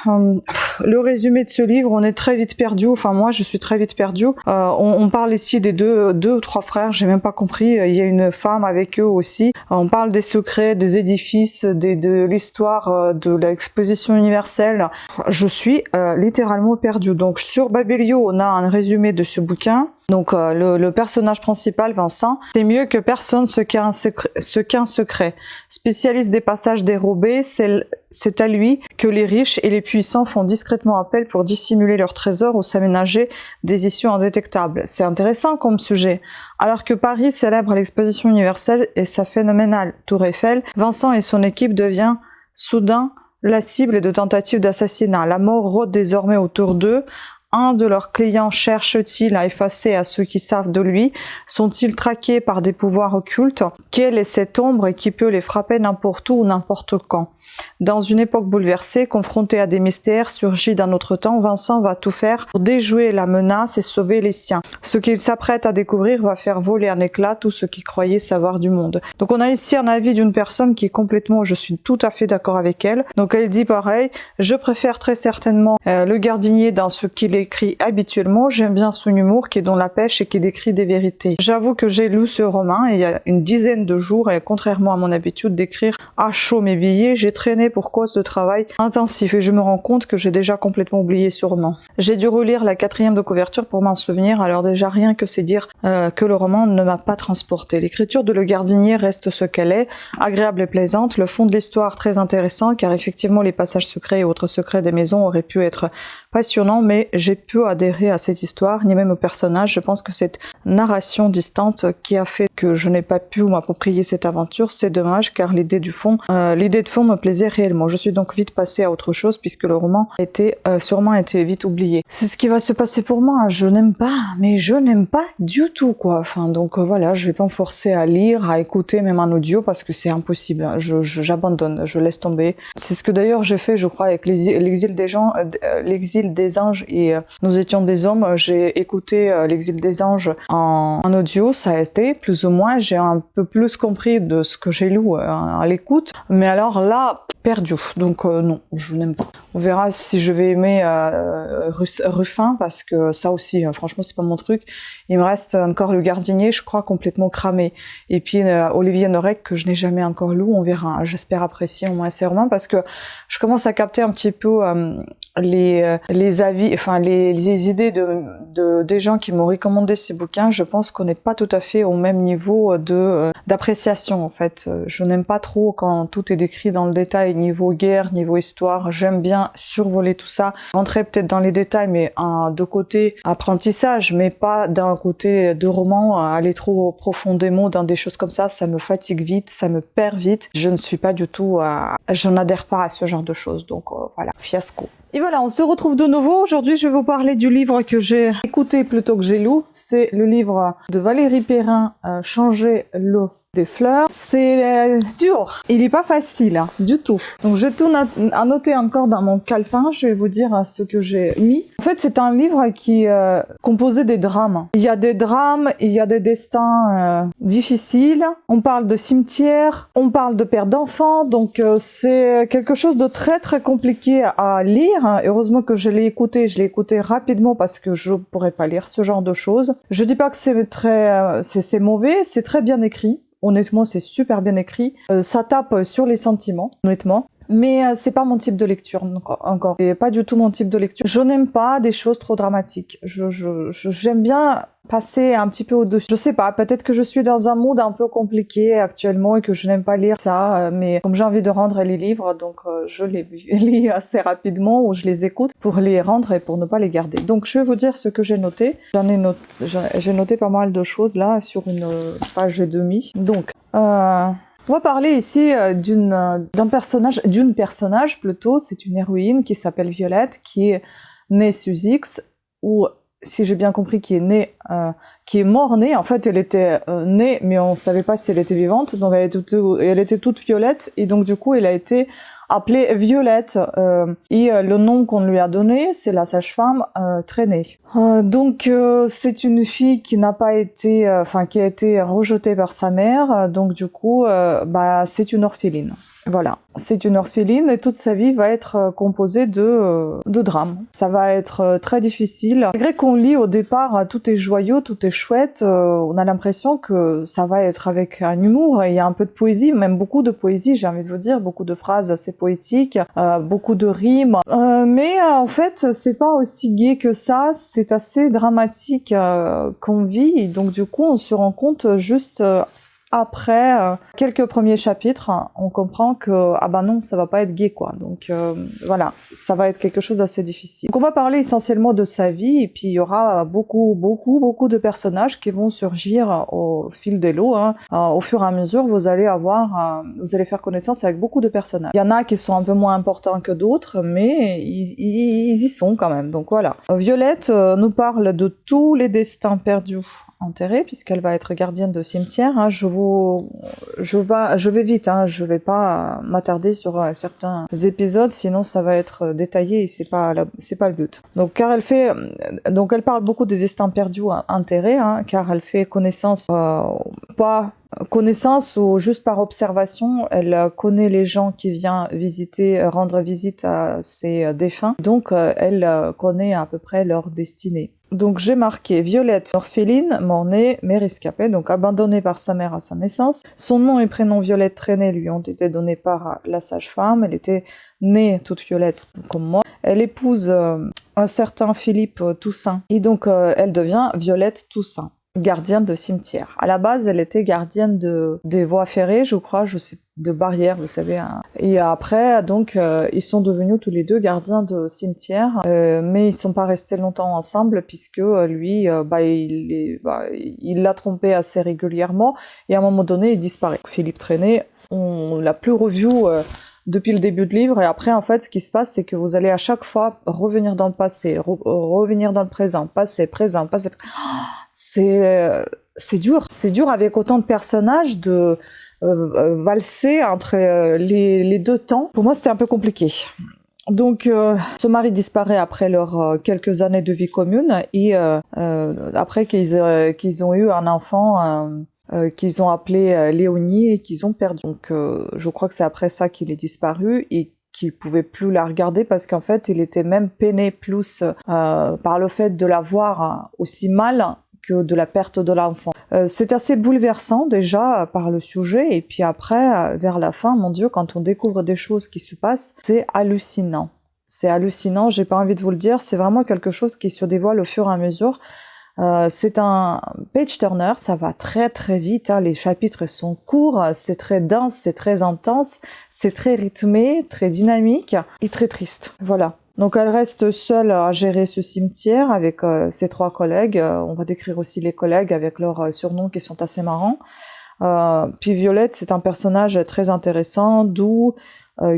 Le résumé de ce livre, on est très vite perdu, enfin moi je suis très vite perdue. On parle ici des deux ou trois frères, j'ai même pas compris, il y a une femme avec eux aussi. On parle des secrets, des édifices, de l'histoire de l'exposition universelle. Je suis littéralement perdue. Donc sur Babelio, on a un résumé de ce bouquin. Donc le personnage principal, Vincent, c'est mieux que personne ce qu'un secret. Spécialiste des passages dérobés, c'est à lui que les riches et les puissants font discrètement appel pour dissimuler leurs trésors ou s'aménager des issues indétectables. C'est intéressant comme sujet. Alors que Paris célèbre l'exposition universelle et sa phénoménale Tour Eiffel, Vincent et son équipe deviennent soudain la cible de tentatives d'assassinat. La mort rôde désormais autour d'eux. Un de leurs clients cherche-t-il à effacer à ceux qui savent de lui? Sont-ils traqués par des pouvoirs occultes? Quelle est cette ombre qui peut les frapper n'importe où ou n'importe quand? Dans une époque bouleversée, confronté à des mystères surgis d'un autre temps, Vincent va tout faire pour déjouer la menace et sauver les siens. Ce qu'il s'apprête à découvrir va faire voler en éclats tout ce qui croyait savoir du monde. Donc on a ici un avis d'une personne qui est complètement, je suis tout à fait d'accord avec elle. Donc elle dit pareil, je préfère très certainement Le Gardinier dans ce qu'il écrit habituellement. J'aime bien son humour qui est dans la pêche et qui décrit des vérités. J'avoue que j'ai lu ce roman il y a une dizaine de jours et contrairement à mon habitude d'écrire à chaud mes billets, j'ai traîné pour cause de travail intensif et je me rends compte que j'ai déjà complètement oublié ce roman. J'ai dû relire la 4e de couverture pour m'en souvenir, alors déjà rien que c'est dire que le roman ne m'a pas transporté. L'écriture de Le Gardinier reste ce qu'elle est, agréable et plaisante, le fond de l'histoire très intéressant car effectivement les passages secrets et autres secrets des maisons auraient pu être passionnants, mais j'ai peu adhéré à cette histoire, ni même au personnage. Je pense que cette narration distante qui a fait que je n'ai pas pu m'approprier cette aventure, c'est dommage car l'idée de fond me plaisait réellement. Je suis donc vite passée à autre chose puisque le roman était sûrement été vite oublié. C'est ce qui va se passer pour moi. Je n'aime pas, mais je n'aime pas du tout quoi. Enfin donc voilà, je vais pas me forcer à lire, à écouter même en audio parce que c'est impossible. J'abandonne, je laisse tomber. C'est ce que d'ailleurs j'ai fait, je crois, avec l'exil des anges et Nous étions des hommes, j'ai écouté L'Exil des anges en audio, ça a été plus ou moins, j'ai un peu plus compris de ce que j'ai lu à l'écoute, mais alors là, perdu. Donc non, je n'aime pas. On verra si je vais aimer Ruffin, parce que ça aussi, franchement, c'est pas mon truc. Il me reste encore Le Gardinier, je crois, complètement cramé. Et puis Olivier Norek, que je n'ai jamais encore lu, on verra. J'espère apprécier au moins ces romans, parce que je commence à capter un petit peu les avis, enfin les idées des gens qui m'ont recommandé ces bouquins. Je pense qu'on n'est pas tout à fait au même niveau d'appréciation, en fait. Je n'aime pas trop quand tout est décrit dans le détail, niveau guerre, niveau histoire. J'aime bien survoler tout ça, rentrer peut-être dans les détails, mais de côté apprentissage, mais pas d'un côté de roman, aller trop profondément dans des choses comme ça me fatigue vite, ça me perd vite. Je ne suis pas du tout, je n'adhère pas à ce genre de choses, donc voilà, fiasco. Et voilà, on se retrouve de nouveau. Aujourd'hui, je vais vous parler du livre que j'ai écouté plutôt que j'ai lu. C'est le livre de Valérie Perrin, Changer l'eau des fleurs. C'est dur. Il est pas facile, hein, du tout. Donc, j'ai tout annoté encore dans mon calepin. Je vais vous dire ce que j'ai mis. En fait, c'est un livre qui est composé des drames. Il y a des drames, il y a des destins difficiles. On parle de cimetière, on parle de perte d'enfants. Donc, c'est quelque chose de très, très compliqué à lire. Heureusement que je l'ai écouté rapidement, parce que je pourrais pas lire ce genre de choses. Je dis pas que c'est mauvais, c'est très bien écrit. Honnêtement, c'est super bien écrit. Ça tape sur les sentiments, honnêtement. Mais c'est pas mon type de lecture encore. C'est pas du tout mon type de lecture. Je n'aime pas des choses trop dramatiques. J'aime bien passer un petit peu au-dessus. Je sais pas, peut-être que je suis dans un monde un peu compliqué actuellement et que je n'aime pas lire ça, mais comme j'ai envie de rendre les livres, donc je les lis assez rapidement, ou je les écoute pour les rendre et pour ne pas les garder. Donc je vais vous dire ce que j'ai noté. J'ai noté pas mal de choses là sur une page et demie. Donc on va parler ici d'une personnage plutôt. C'est une héroïne qui s'appelle Violette, qui est née Susix, ou si j'ai bien compris, qui est mort-née. En fait, elle était née, mais on savait pas si elle était vivante. Donc elle était toute violette, et donc du coup, elle a été appelée Violette. Et le nom qu'on lui a donné, c'est la sage-femme Traînée. Donc c'est une fille qui n'a pas été, qui a été rejetée par sa mère. Donc du coup, c'est une orpheline. Voilà, c'est une orpheline, et toute sa vie va être composée de drames. Ça va être très difficile. Malgré qu'on lit au départ, tout est joyeux, tout est chouette, on a l'impression que ça va être avec un humour, et il y a un peu de poésie, même beaucoup de poésie, j'ai envie de vous dire, beaucoup de phrases assez poétiques, beaucoup de rimes. Mais en fait, c'est pas aussi gai que ça, c'est assez dramatique qu'on vit, donc du coup, on se rend compte juste après quelques premiers chapitres, on comprend que non, ça va pas être gai, quoi. Donc voilà, ça va être quelque chose d'assez difficile. Donc on va parler essentiellement de sa vie, et puis il y aura beaucoup de personnages qui vont surgir au fil de l'eau. Au fur et à mesure, vous allez faire connaissance avec beaucoup de personnages. Il y en a qui sont un peu moins importants que d'autres, mais ils y sont quand même. Donc voilà. Violette nous parle de tous les destins perdus enterrée, puisqu'elle va être gardienne de cimetière. Je vais vite, je vais pas m'attarder sur certains épisodes, sinon ça va être détaillé, et c'est pas le but. Donc elle parle beaucoup des destins perdus enterrés, car elle fait connaissance, ou juste par observation, elle connaît les gens qui viennent rendre visite à ses défunts, donc elle connaît à peu près leur destinée. Donc j'ai marqué Violette, orpheline, mort-née, mais rescapée, donc abandonnée par sa mère à sa naissance. Son nom et prénom Violette Traînée lui ont été donnés par la sage-femme. Elle était née toute violette comme moi. Elle épouse un certain Philippe Toussaint, et donc elle devient Violette Toussaint, gardienne de cimetière. À la base, elle était gardienne des voies ferrées, je crois, de barrières, vous savez. Et après, donc, ils sont devenus tous les deux gardiens de cimetière, mais ils sont pas restés longtemps ensemble, puisque lui, il l'a trompé assez régulièrement, et à un moment donné, il disparaît. Philippe Traînée, on l'a plus revu depuis le début de livre, et après, en fait, ce qui se passe, c'est que vous allez à chaque fois revenir dans le passé, revenir dans le présent, passé. C'est dur avec autant de personnages de valser entre les deux temps. Pour moi, c'était un peu compliqué. Donc, ce mari disparaît après leurs quelques années de vie commune et après qu'ils ont eu un enfant qu'ils ont appelé Léonie et qu'ils ont perdu. Donc, je crois que c'est après ça qu'il est disparu et qu'il pouvait plus la regarder parce qu'en fait, il était même peiné plus par le fait de la voir aussi mal que de la perte de l'enfant. C'est assez bouleversant déjà par le sujet et puis après, vers la fin, mon Dieu, quand on découvre des choses qui se passent, c'est hallucinant. C'est hallucinant, j'ai pas envie de vous le dire, c'est vraiment quelque chose qui se dévoile au fur et à mesure. C'est un page turner, ça va très très vite, hein, les chapitres sont courts, c'est très dense, c'est très intense, c'est très rythmé, très dynamique et très triste. Voilà. Donc elle reste seule à gérer ce cimetière avec ses 3 collègues. On va décrire aussi les collègues avec leurs surnoms qui sont assez marrants. Puis Violette, c'est un personnage très intéressant, doux,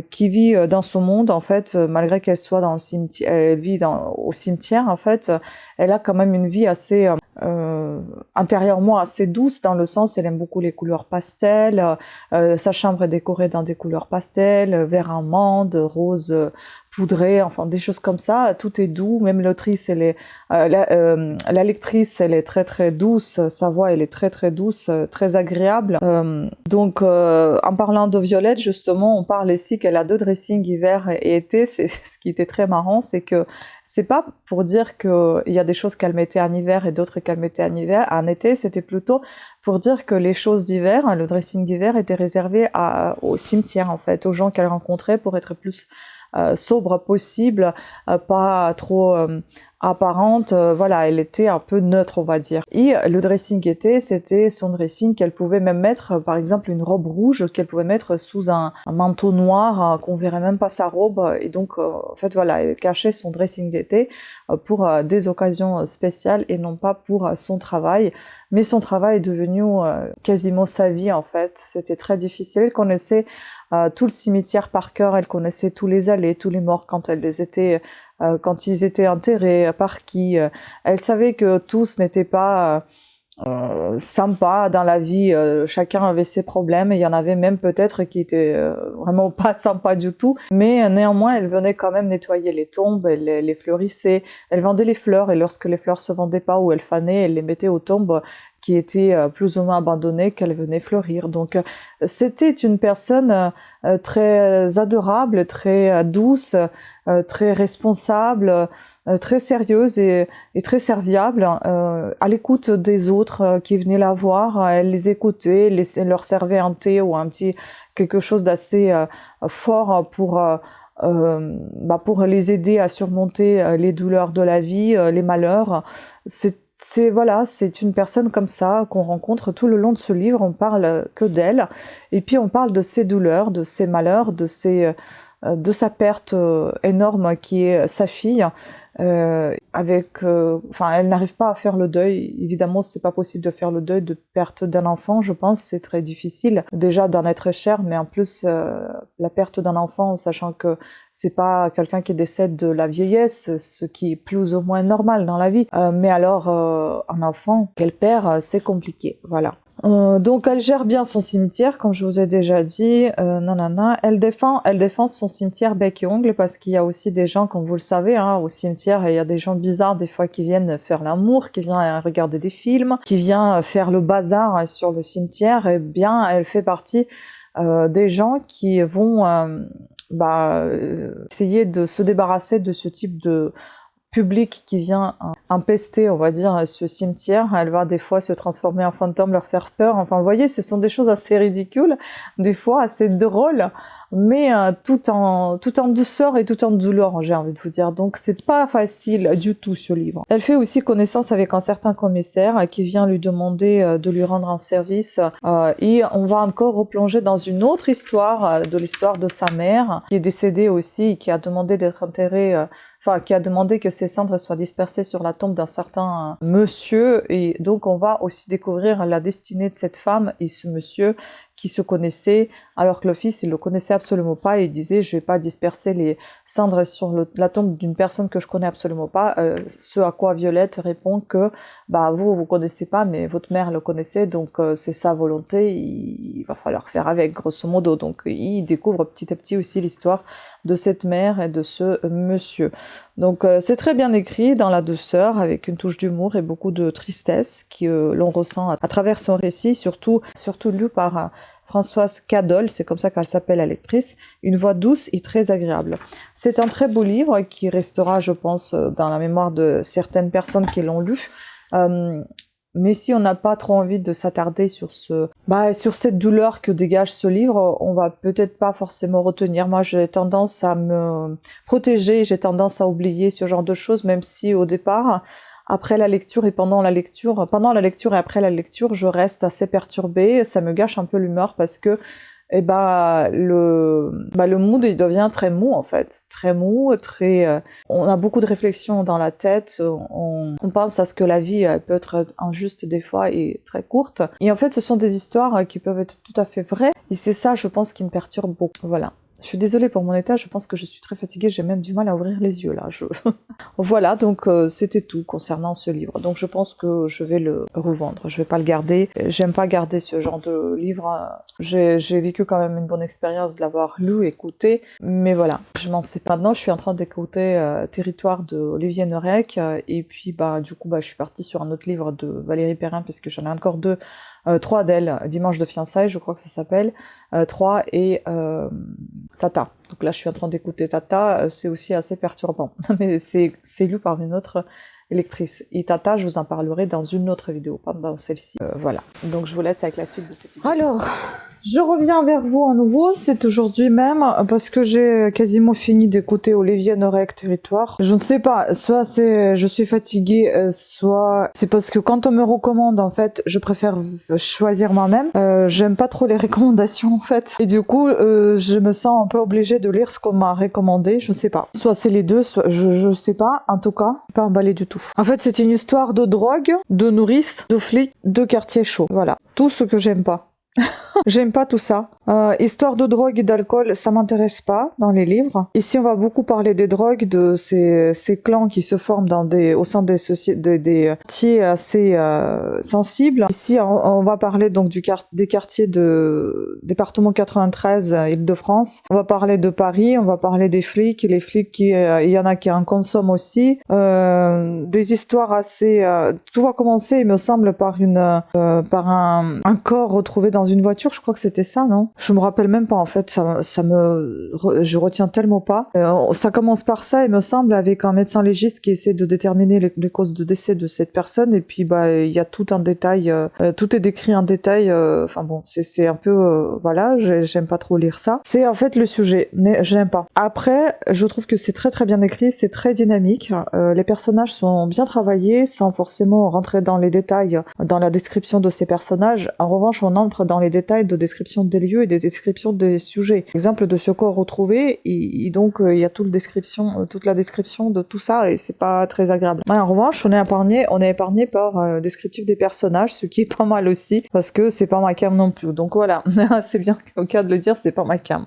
qui vit dans son monde en fait, malgré qu'elle soit dans le cimetière, elle vit au cimetière en fait, elle a quand même une vie assez intérieurement assez douce dans le sens elle aime beaucoup les couleurs pastel, sa chambre est décorée dans des couleurs pastel, vert amande, rose poudré, enfin des choses comme ça, tout est doux, même l'autrice elle est la lectrice elle est très très douce, sa voix elle est très très douce, très agréable. Donc en parlant de Violette justement, on parle ici qu'elle a 2 dressings hiver et été. C'est ce qui était très marrant, c'est que c'est pas pour dire que il y a des choses qu'elle mettait en hiver et d'autres qu'elle mettait en été, c'était plutôt pour dire que les choses d'hiver, le dressing d'hiver était réservé au cimetière en fait, aux gens qu'elle rencontrait pour être plus sobre possible, pas trop apparente, voilà, elle était un peu neutre on va dire. Et le dressing été, c'était son dressing qu'elle pouvait même mettre, par exemple une robe rouge qu'elle pouvait mettre sous un manteau noir, qu'on verrait même pas sa robe, et donc en fait voilà, elle cachait son dressing d'été pour des occasions spéciales et non pas pour son travail. Mais son travail est devenu quasiment sa vie en fait, c'était très difficile, elle connaissait tout le cimetière par cœur, elle connaissait tous les allées, tous les morts quand quand ils étaient enterrés, par qui. Elle savait que tous n'étaient pas sympas dans la vie, chacun avait ses problèmes, et il y en avait même peut-être qui étaient vraiment pas sympas du tout, mais néanmoins elle venait quand même nettoyer les tombes, elle les fleurissait, elle vendait les fleurs, et lorsque les fleurs se vendaient pas ou elles fanaient, elle les mettait aux tombes qui étaient plus ou moins abandonnées, qu'elle venait fleurir. Donc c'était une personne très adorable, très douce, très responsable, très sérieuse et très serviable, à l'écoute des autres qui venaient la voir. Elle les écoutait, leur servait un thé ou un petit quelque chose d'assez fort pour les aider à surmonter les douleurs de la vie, les malheurs. C'est une personne comme ça qu'on rencontre tout le long de ce livre. On parle que d'elle, et puis on parle de ses douleurs, de ses malheurs, de sa perte énorme qui est sa fille. Elle n'arrive pas à faire le deuil. Évidemment, c'est pas possible de faire le deuil de perte d'un enfant. Je pense c'est très difficile déjà d'en être cher, mais en plus la perte d'un enfant, sachant que c'est pas quelqu'un qui décède de la vieillesse, ce qui est plus ou moins normal dans la vie. Mais alors un enfant qu'elle perd, c'est compliqué. Voilà. Donc elle gère bien son cimetière, comme je vous ai déjà dit, elle défend son cimetière bec et ongle, parce qu'il y a aussi des gens, comme vous le savez, hein, au cimetière, il y a des gens bizarres des fois qui viennent faire l'amour, qui viennent regarder des films, qui viennent faire le bazar sur le cimetière. Et bien elle fait partie des gens qui vont essayer de se débarrasser de ce type de public qui vient empester, on va dire, ce cimetière. Elle va des fois se transformer en fantôme, leur faire peur. Enfin, vous voyez, ce sont des choses assez ridicules, des fois assez drôles, mais tout en douceur et tout en douleur, j'ai envie de vous dire. Donc c'est pas facile du tout ce livre. Elle fait aussi connaissance avec un certain commissaire qui vient lui demander de lui rendre un service, et on va encore replonger dans une autre histoire, de l'histoire de sa mère qui est décédée aussi et qui a demandé d'être enterrée, qui a demandé que ses cendres soient dispersées sur la tombe d'un certain monsieur, et donc on va aussi découvrir la destinée de cette femme et ce monsieur qui se connaissaient, alors que le fils, il le connaissait absolument pas, et il disait, je vais pas disperser les cendres sur la tombe d'une personne que je connais absolument pas, ce à quoi Violette répond que, bah, vous connaissez pas, mais votre mère le connaissait, donc c'est sa volonté, il va falloir faire avec, grosso modo. Donc il découvre petit à petit aussi l'histoire de cette mère et de ce monsieur. Donc c'est très bien écrit, dans la douceur, avec une touche d'humour et beaucoup de tristesse que l'on ressent à travers son récit, surtout lu par Françoise Cadol, c'est comme ça qu'elle s'appelle, la lectrice, une voix douce et très agréable. C'est un très beau livre qui restera, je pense, dans la mémoire de certaines personnes qui l'ont lu. Mais si on n'a pas trop envie de s'attarder sur sur cette douleur que dégage ce livre, on va peut-être pas forcément retenir. Moi, j'ai tendance à me protéger, j'ai tendance à oublier ce genre de choses, même si au départ, après la lecture et pendant la lecture et après la lecture, je reste assez perturbée. Ça me gâche un peu l'humeur parce que le mood il devient très mou en fait, très mou, très on a beaucoup de réflexions dans la tête, on pense à ce que la vie elle peut être injuste des fois et très courte, et en fait ce sont des histoires qui peuvent être tout à fait vraies, et c'est ça je pense qui me perturbe beaucoup. Voilà. Je suis désolée pour mon état, je pense que je suis très fatiguée, j'ai même du mal à ouvrir les yeux là. Voilà, donc c'était tout concernant ce livre. Donc je pense que je vais le revendre, je vais pas le garder. J'aime pas garder ce genre de livre. J'ai vécu quand même une bonne expérience de l'avoir lu, écouté, mais voilà, je m'en sais pas. Maintenant, je suis en train d'écouter Territoire de Olivier Norek, et puis du coup je suis partie sur un autre livre de Valérie Perrin, parce que j'en ai encore deux. 3 d'elle, Dimanche de fiançailles, je crois que ça s'appelle, 3 et Tata. Donc là, je suis en train d'écouter Tata, c'est aussi assez perturbant, mais c'est lu par une autre lectrice. Et Tata, je vous en parlerai dans une autre vidéo, pas dans celle-ci. Voilà, donc je vous laisse avec la suite de cette vidéo. Alors, je reviens vers vous à nouveau, c'est aujourd'hui même, parce que j'ai quasiment fini d'écouter Olivier Norek, Territoire. Je ne sais pas, soit je suis fatiguée, soit c'est parce que quand on me recommande, en fait, je préfère choisir moi-même. J'aime pas trop les recommandations, en fait. Et du coup, je me sens un peu obligée de lire ce qu'on m'a recommandé, je sais pas. Soit c'est les deux, soit je sais pas, en tout cas, pas emballée du tout. En fait, c'est une histoire de drogue, de nourrice, de flics, de quartier chaud. Voilà. Tout ce que j'aime pas. J'aime pas tout ça. Histoire de drogue et d'alcool, ça m'intéresse pas dans les livres. Ici, on va beaucoup parler des drogues, de ces clans qui se forment au sein des quartiers assez sensibles. Ici, on va parler donc des quartiers de département 93, Île-de-France. On va parler de Paris, on va parler des flics. Les flics, il y en a qui en consomment aussi. Des histoires assez... tout va commencer, il me semble, par un corps retrouvé dans une voiture. Je crois que c'était ça, non? Je me rappelle même pas, en fait, je retiens tellement pas. Ça commence par ça, il me semble, avec un médecin légiste qui essaie de déterminer les causes de décès de cette personne, et puis il y a tout un détail, tout est décrit en détail, enfin bon, c'est un peu, voilà, j'aime pas trop lire ça. C'est en fait le sujet, mais je n'aime pas. Après, je trouve que c'est très très bien écrit, c'est très dynamique, les personnages sont bien travaillés, sans forcément rentrer dans les détails, dans la description de ces personnages. En revanche, on entre dans les détails de description des lieux et des descriptions des sujets. Exemple de ce corps retrouvé, et donc il y a toute la description de tout ça, et c'est pas très agréable. Mais en revanche, on est épargné par descriptif des personnages, ce qui est pas mal aussi, parce que c'est pas ma cam non plus. Donc voilà, c'est bien au cas de le dire, c'est pas ma cam.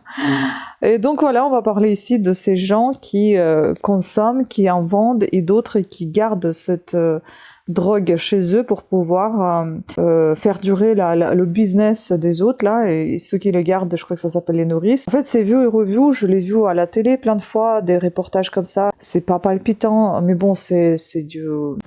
Et donc voilà, on va parler ici de ces gens qui consomment, qui en vendent, et d'autres qui gardent cette drogue chez eux pour pouvoir faire durer le business des autres là, et ceux qui le gardent, je crois que ça s'appelle les nourrices. En fait, c'est vu et revu, je l'ai vu à la télé plein de fois, des reportages comme ça. C'est pas palpitant, mais bon,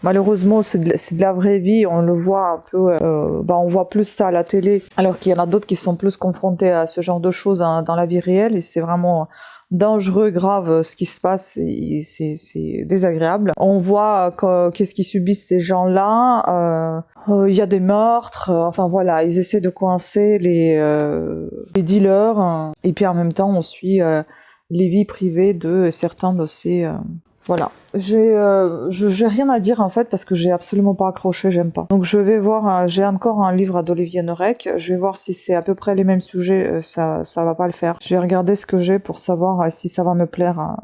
malheureusement, c'est de la vraie vie. On le voit un peu, on voit plus ça à la télé, alors qu'il y en a d'autres qui sont plus confrontés à ce genre de choses dans la vie réelle, et c'est vraiment dangereux, grave, ce qui se passe, c'est désagréable. On voit qu'est-ce qu'ils subissent ces gens-là. Il y a des meurtres, enfin voilà, ils essaient de coincer les dealers, et puis en même temps on suit les vies privées de certains de ces... Voilà, j'ai rien à dire en fait, parce que j'ai absolument pas accroché, j'aime pas. Donc je vais voir, j'ai encore un livre d'Olivier Norek, je vais voir si c'est à peu près les mêmes sujets, ça va pas le faire. Je vais regarder ce que j'ai pour savoir si ça va me plaire,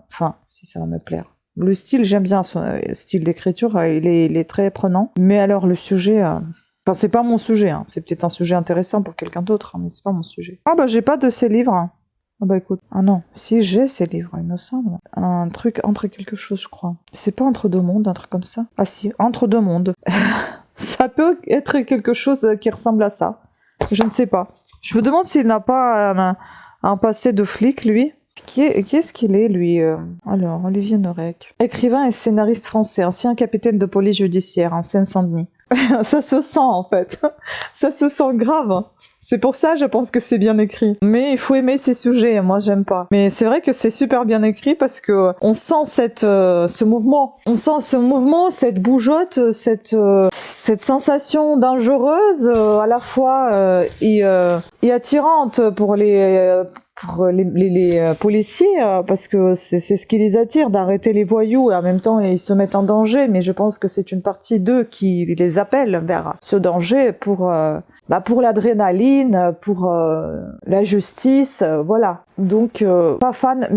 si ça va me plaire. Le style, j'aime bien son style d'écriture, il est très prenant, mais alors le sujet, Enfin, c'est pas mon sujet, hein. C'est peut-être un sujet intéressant pour quelqu'un d'autre, hein, mais c'est pas mon sujet. Ah bah j'ai pas de ces livres. Ah bah écoute, ah non, si j'ai ces livres, il me semble. Un truc entre quelque chose, je crois. C'est pas Entre deux mondes, un truc comme ça? Ah si, Entre deux mondes. Ça peut être quelque chose qui ressemble à ça. Je ne sais pas. Je me demande s'il n'a pas un passé de flic, lui. Qui est-ce qu'il est, lui Alors, Olivier Norek. Écrivain et scénariste français, ancien capitaine de police judiciaire en Seine-Saint-Denis. Ça se sent, en fait. Ça se sent grave. C'est pour ça, je pense que c'est bien écrit. Mais il faut aimer ces sujets. Moi, j'aime pas. Mais c'est vrai que c'est super bien écrit parce que on sent ce mouvement. On sent ce mouvement, cette bougeotte, cette sensation dangereuse, à la fois et attirante pour les policiers, parce que c'est ce qui les attire, d'arrêter les voyous, et en même temps ils se mettent en danger, mais je pense que c'est une partie d'eux qui les appelle vers ce danger pour l'adrénaline, pour la justice, voilà. Donc pas fan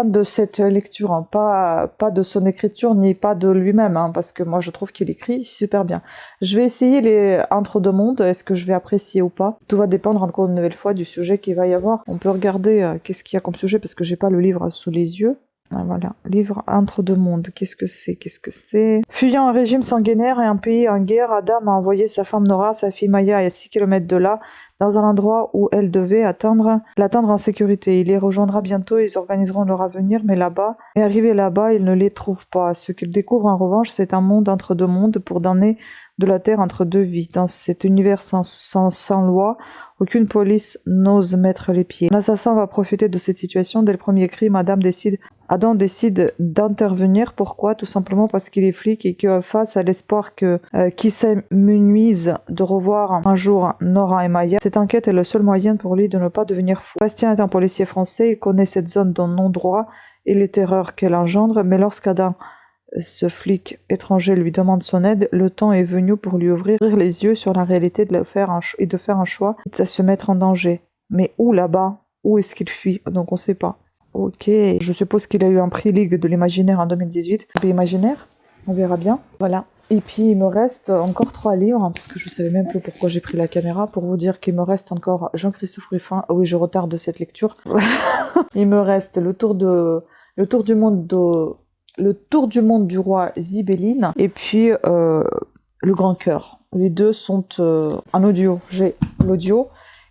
de cette lecture, hein. Pas de son écriture ni pas de lui-même, hein, parce que moi je trouve qu'il écrit super bien. Je vais essayer les Entre deux mondes, est-ce que je vais apprécier ou pas? Tout va dépendre encore une nouvelle fois du sujet qu'il va y avoir. On peut regarder qu'est-ce qu'il y a comme sujet parce que j'ai pas le livre sous les yeux. Ah, voilà, livre Entre deux mondes, qu'est-ce que c'est? Fuyant un régime sanguinaire et un pays en guerre, Adam a envoyé sa femme Nora, sa fille Maya à 6 km de là, dans un endroit où elle devait l'attendre en sécurité. Il les rejoindra bientôt, ils organiseront leur avenir, mais arrivé là-bas, il ne les trouve pas. Ce qu'il découvre en revanche, c'est un monde entre deux mondes pour donner de la terre entre deux vies. Dans cet univers sans loi, aucune police n'ose mettre les pieds. L'assassin va profiter de cette situation. Dès le premier crime, Adam décide d'intervenir. Pourquoi? Tout simplement parce qu'il est flic et que face à l'espoir qui s'amenuise de revoir un jour Nora et Maya, cette enquête est le seul moyen pour lui de ne pas devenir fou. Bastien est un policier français, il connaît cette zone d'un non-droit et les terreurs qu'elle engendre, mais lorsqu'Adam, ce flic étranger, lui demande son aide, le temps est venu pour lui ouvrir les yeux sur la réalité de faire un choix, de se mettre en danger. Mais où là-bas? Où est-ce qu'il fuit? Donc on sait pas. Ok, je suppose qu'il a eu un prix Ligue de l'Imaginaire en 2018. Un pays imaginaire, on verra bien. Voilà. Et puis il me reste encore 3 livres, hein, parce que je savais même plus pourquoi j'ai pris la caméra, pour vous dire qu'il me reste encore Jean-Christophe Ruffin. Ah oui, je retarde cette lecture. Il me reste le tour du monde du roi Zibelline, et puis Le Grand Cœur. Les deux sont en audio. J'ai l'audio.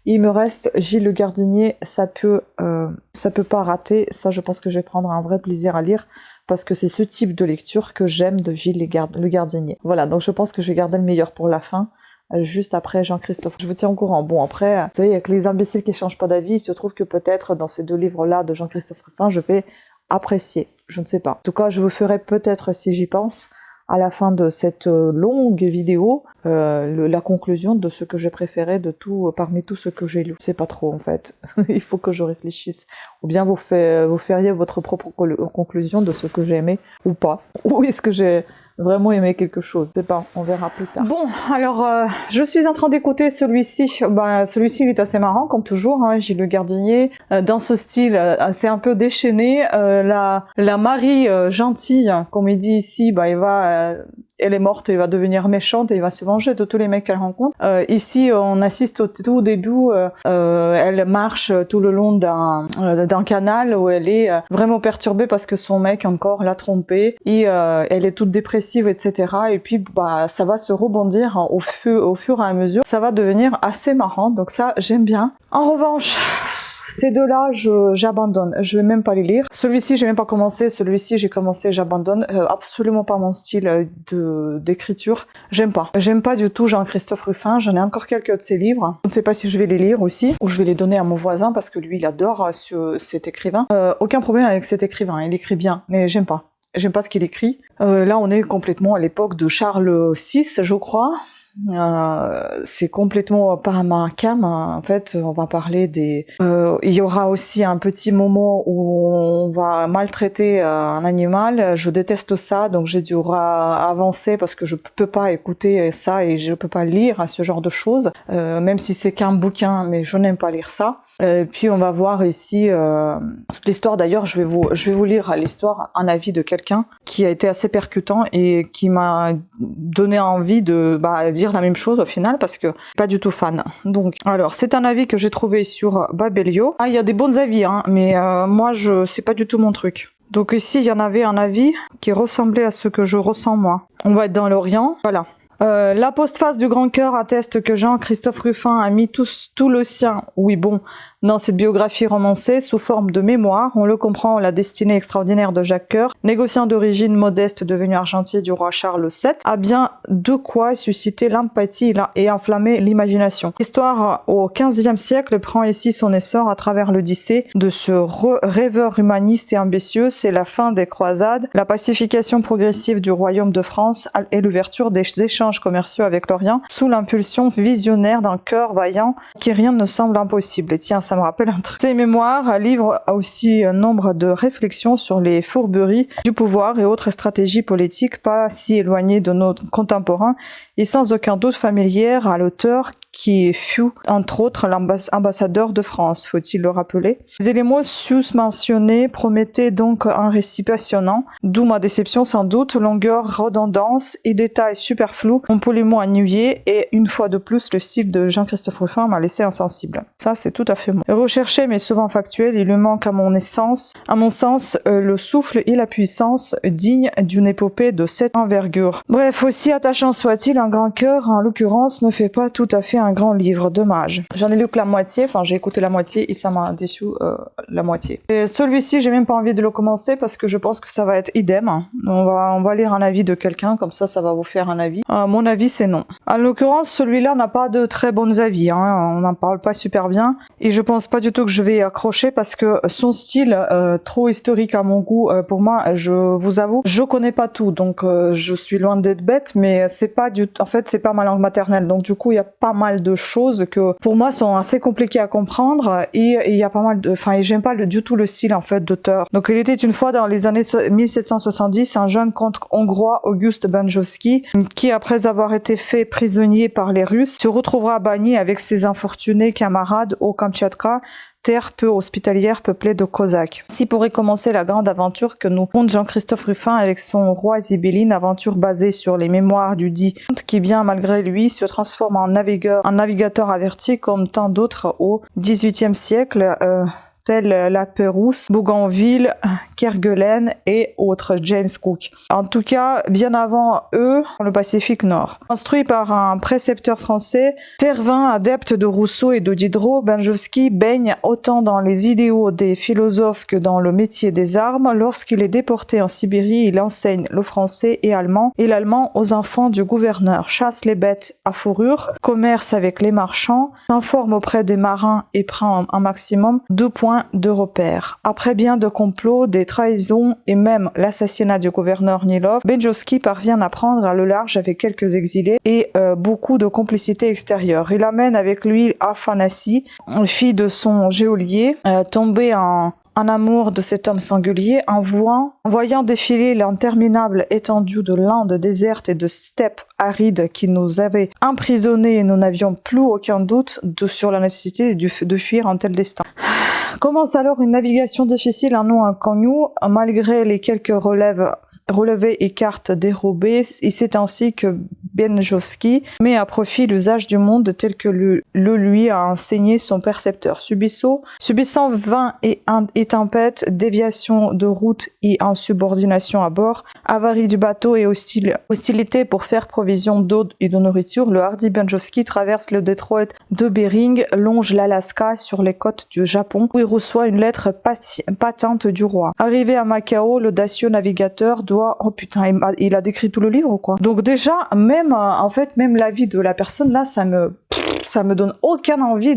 Il me reste Gilles Le Gardinier, ça peut pas rater. Ça, je pense que je vais prendre un vrai plaisir à lire parce que c'est ce type de lecture que j'aime de Gilles Le Gardinier. Voilà, donc je pense que je vais garder le meilleur pour la fin, juste après Jean-Christophe. Je vous tiens au courant. Bon, après, vous savez, avec les imbéciles qui changent pas d'avis, il se trouve que peut-être dans ces 2 livres-là de Jean-Christophe Ruffin, je vais apprécier. Je ne sais pas. En tout cas, je vous ferai peut-être, si j'y pense, à la fin de cette longue vidéo, la conclusion de ce que j'ai préféré de tout, parmi tout ce que j'ai lu. C'est pas trop, en fait. Il faut que je réfléchisse. Ou bien vous feriez votre propre conclusion de ce que j'ai aimé, ou pas. Ou est-ce que j'ai vraiment aimé quelque chose? Je sais pas, on verra plus tard. Bon, alors, je suis en train d'écouter celui-ci. Celui-ci, il est assez marrant, comme toujours, hein, Gilles Le Gardinier. Dans ce style, c'est un peu déchaîné. La Marie gentille, comme il dit ici, elle est morte, elle va devenir méchante et il va se venger de tous les mecs qu'elle rencontre. Ici, on assiste au tout début, elle marche tout le long d'un canal où elle est vraiment perturbée parce que son mec encore l'a trompée et elle est toute dépressive, etc. Et puis, ça va se rebondir au fur et à mesure. Ça va devenir assez marrant, donc ça, j'aime bien. En revanche, ces 2-là, j'abandonne. Je vais même pas les lire. Celui-ci, j'ai même pas commencé. Celui-ci, j'ai commencé, j'abandonne. Absolument pas mon style d'écriture. J'aime pas. J'aime pas du tout Jean-Christophe Ruffin. J'en ai encore quelques de ses livres. Je ne sais pas si je vais les lire aussi, ou je vais les donner à mon voisin parce que lui, il adore cet écrivain. Aucun problème avec cet écrivain. Il écrit bien, mais j'aime pas. J'aime pas ce qu'il écrit. Là, on est complètement à l'époque de Charles VI, je crois. C'est complètement pas ma cam, hein. En fait, on va parler il y aura aussi un petit moment où on va maltraiter un animal. Je déteste ça, donc j'ai dû avancer parce que je peux pas écouter ça et je peux pas lire ce genre de choses, même si c'est qu'un bouquin, mais je n'aime pas lire ça. Puis on va voir ici toute l'histoire. D'ailleurs, je vais vous lire l'histoire, un avis de quelqu'un qui a été assez percutant et qui m'a donné envie de dire la même chose au final parce que je suis pas du tout fan. Donc, alors c'est un avis que j'ai trouvé sur Babelio. Ah, il y a des bons avis, hein, mais moi c'est pas du tout mon truc. Donc ici, il y en avait un avis qui ressemblait à ce que je ressens moi. On va être dans l'Orient, voilà. La postface du Grand Cœur atteste que Jean-Christophe Ruffin a mis tout le sien, oui bon, dans cette biographie romancée sous forme de mémoire. On le comprend, la destinée extraordinaire de Jacques Cœur, négociant d'origine modeste devenu argentier du roi Charles VII, a bien de quoi susciter l'empathie et enflammer l'imagination. L'histoire au XVe siècle prend ici son essor à travers l'Odyssée de ce rêveur humaniste et ambitieux. C'est la fin des croisades, la pacification progressive du royaume de France et l'ouverture des échanges commerciaux avec l'Orient sous l'impulsion visionnaire d'un cœur vaillant qui rien ne semble impossible. Et tiens, ça me rappelle un truc. Ces mémoires livrent aussi un nombre de réflexions sur les fourberies du pouvoir et autres stratégies politiques pas si éloignées de nos contemporains et sans aucun doute familières à l'auteur qui fut entre autres l'ambassadeur de France, faut-il le rappeler. Les éléments sus-mentionnés promettaient donc un récit passionnant, d'où ma déception sans doute, longueur, redondance et détails superflus ont poliment ennuyé et une fois de plus le style de Jean-Christophe Ruffin m'a laissé insensible. Ça c'est tout à fait moi. Recherché mais souvent factuel, il lui manque à mon sens, le souffle et la puissance digne d'une épopée de cette envergure. Bref, aussi attachant soit-il, Un Grand Cœur en l'occurrence ne fait pas tout à fait un grand livre, dommage. J'en ai lu que la moitié, enfin j'ai écouté la moitié et ça m'a déçu la moitié. Et celui-ci, j'ai même pas envie de le commencer parce que je pense que ça va être idem. On va lire un avis de quelqu'un, comme ça va vous faire un avis. Mon avis c'est non. En l'occurrence, celui-là n'a pas de très bons avis, hein. On n'en parle pas super bien et je pense pas du tout que je vais accrocher parce que son style trop historique à mon goût, pour moi, je vous avoue, je connais pas tout, donc je suis loin d'être bête, mais c'est pas en fait c'est pas ma langue maternelle, donc du coup il y a pas mal de choses que pour moi sont assez compliquées à comprendre et il y a pas mal de, enfin j'aime pas du tout le style en fait d'auteur. Donc il était une fois dans les années 1770 un jeune comte hongrois Auguste Benjowski qui après avoir été fait prisonnier par les Russes se retrouvera banni avec ses infortunés camarades au Kamtchatka, terre peu hospitalière peuplée de Cosaques. Ainsi pourrait commencer la grande aventure que nous compte Jean-Christophe Ruffin avec son Roi Zibelline, aventure basée sur les mémoires du dit comte qui bien malgré lui se transforme en navigateur averti comme tant d'autres au XVIIIe siècle, tels La Pérouse, Bougainville, Kerguelen et autres, James Cook. En tout cas, bien avant eux, dans le Pacifique Nord. Instruit par un précepteur français, fervent adepte de Rousseau et de Diderot, Benjowski baigne autant dans les idéaux des philosophes que dans le métier des armes. Lorsqu'il est déporté en Sibérie, il enseigne le français et l'allemand aux enfants du gouverneur, chasse les bêtes à fourrure, commerce avec les marchands, s'informe auprès des marins et prend un maximum 2 points de repère. Après bien de complots, des trahisons et même l'assassinat du gouverneur Nilov, Benjowski parvient à prendre à le large avec quelques exilés et beaucoup de complicité extérieure. Il amène avec lui Aphanassie, fille de son geôlier, tombée en amour de cet homme singulier, en voyant défiler l'interminable étendue de landes désertes et de steppes arides qui nous avaient emprisonnés et nous n'avions plus aucun doute sur la nécessité de fuir un tel destin. Commence alors une navigation difficile, un nom inconnu, malgré les quelques relevés et cartes dérobées, et c'est ainsi que Benjowski met à profit l'usage du monde tel que le lui a enseigné son précepteur. Subissant vents et tempêtes, déviations de route et insubordination à bord, avarie du bateau et hostilité pour faire provision d'eau et de nourriture, le hardi Benjowski traverse le détroit de Bering, longe l'Alaska sur les côtes du Japon, où il reçoit une lettre patente du roi. Arrivé à Macao, l'audacieux navigateur doit... Oh putain, il a décrit tout le livre ou quoi? Donc déjà, même l'avis de la personne là, ça me donne aucune envie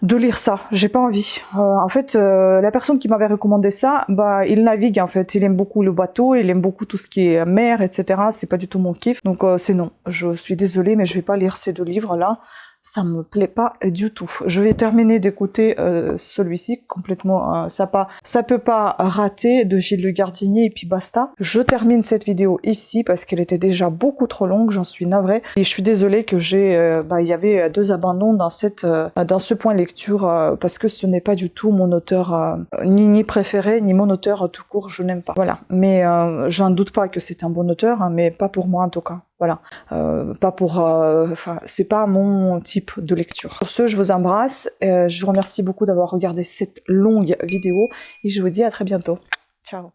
de lire ça. J'ai pas envie. La personne qui m'avait recommandé ça, il navigue en fait. Il aime beaucoup le bateau, il aime beaucoup tout ce qui est mer, etc. C'est pas du tout mon kiff. Donc c'est non. Je suis désolée, mais je vais pas lire ces 2 livres là. ça me plaît pas du tout. Je vais terminer d'écouter celui-ci complètement, ça peut pas rater, de Gilles Le Gardinier, et puis basta. Je termine cette vidéo ici parce qu'elle était déjà beaucoup trop longue, j'en suis navrée, et je suis désolée que il y avait 2 abandons dans ce point lecture, parce que ce n'est pas du tout mon auteur ni préféré, ni mon auteur tout court, je n'aime pas. Voilà, mais j'en doute pas que c'est un bon auteur, hein, mais pas pour moi en tout cas. Voilà, pas pour, c'est pas mon type de lecture. Sur ce, je vous embrasse, je vous remercie beaucoup d'avoir regardé cette longue vidéo et je vous dis à très bientôt. Ciao.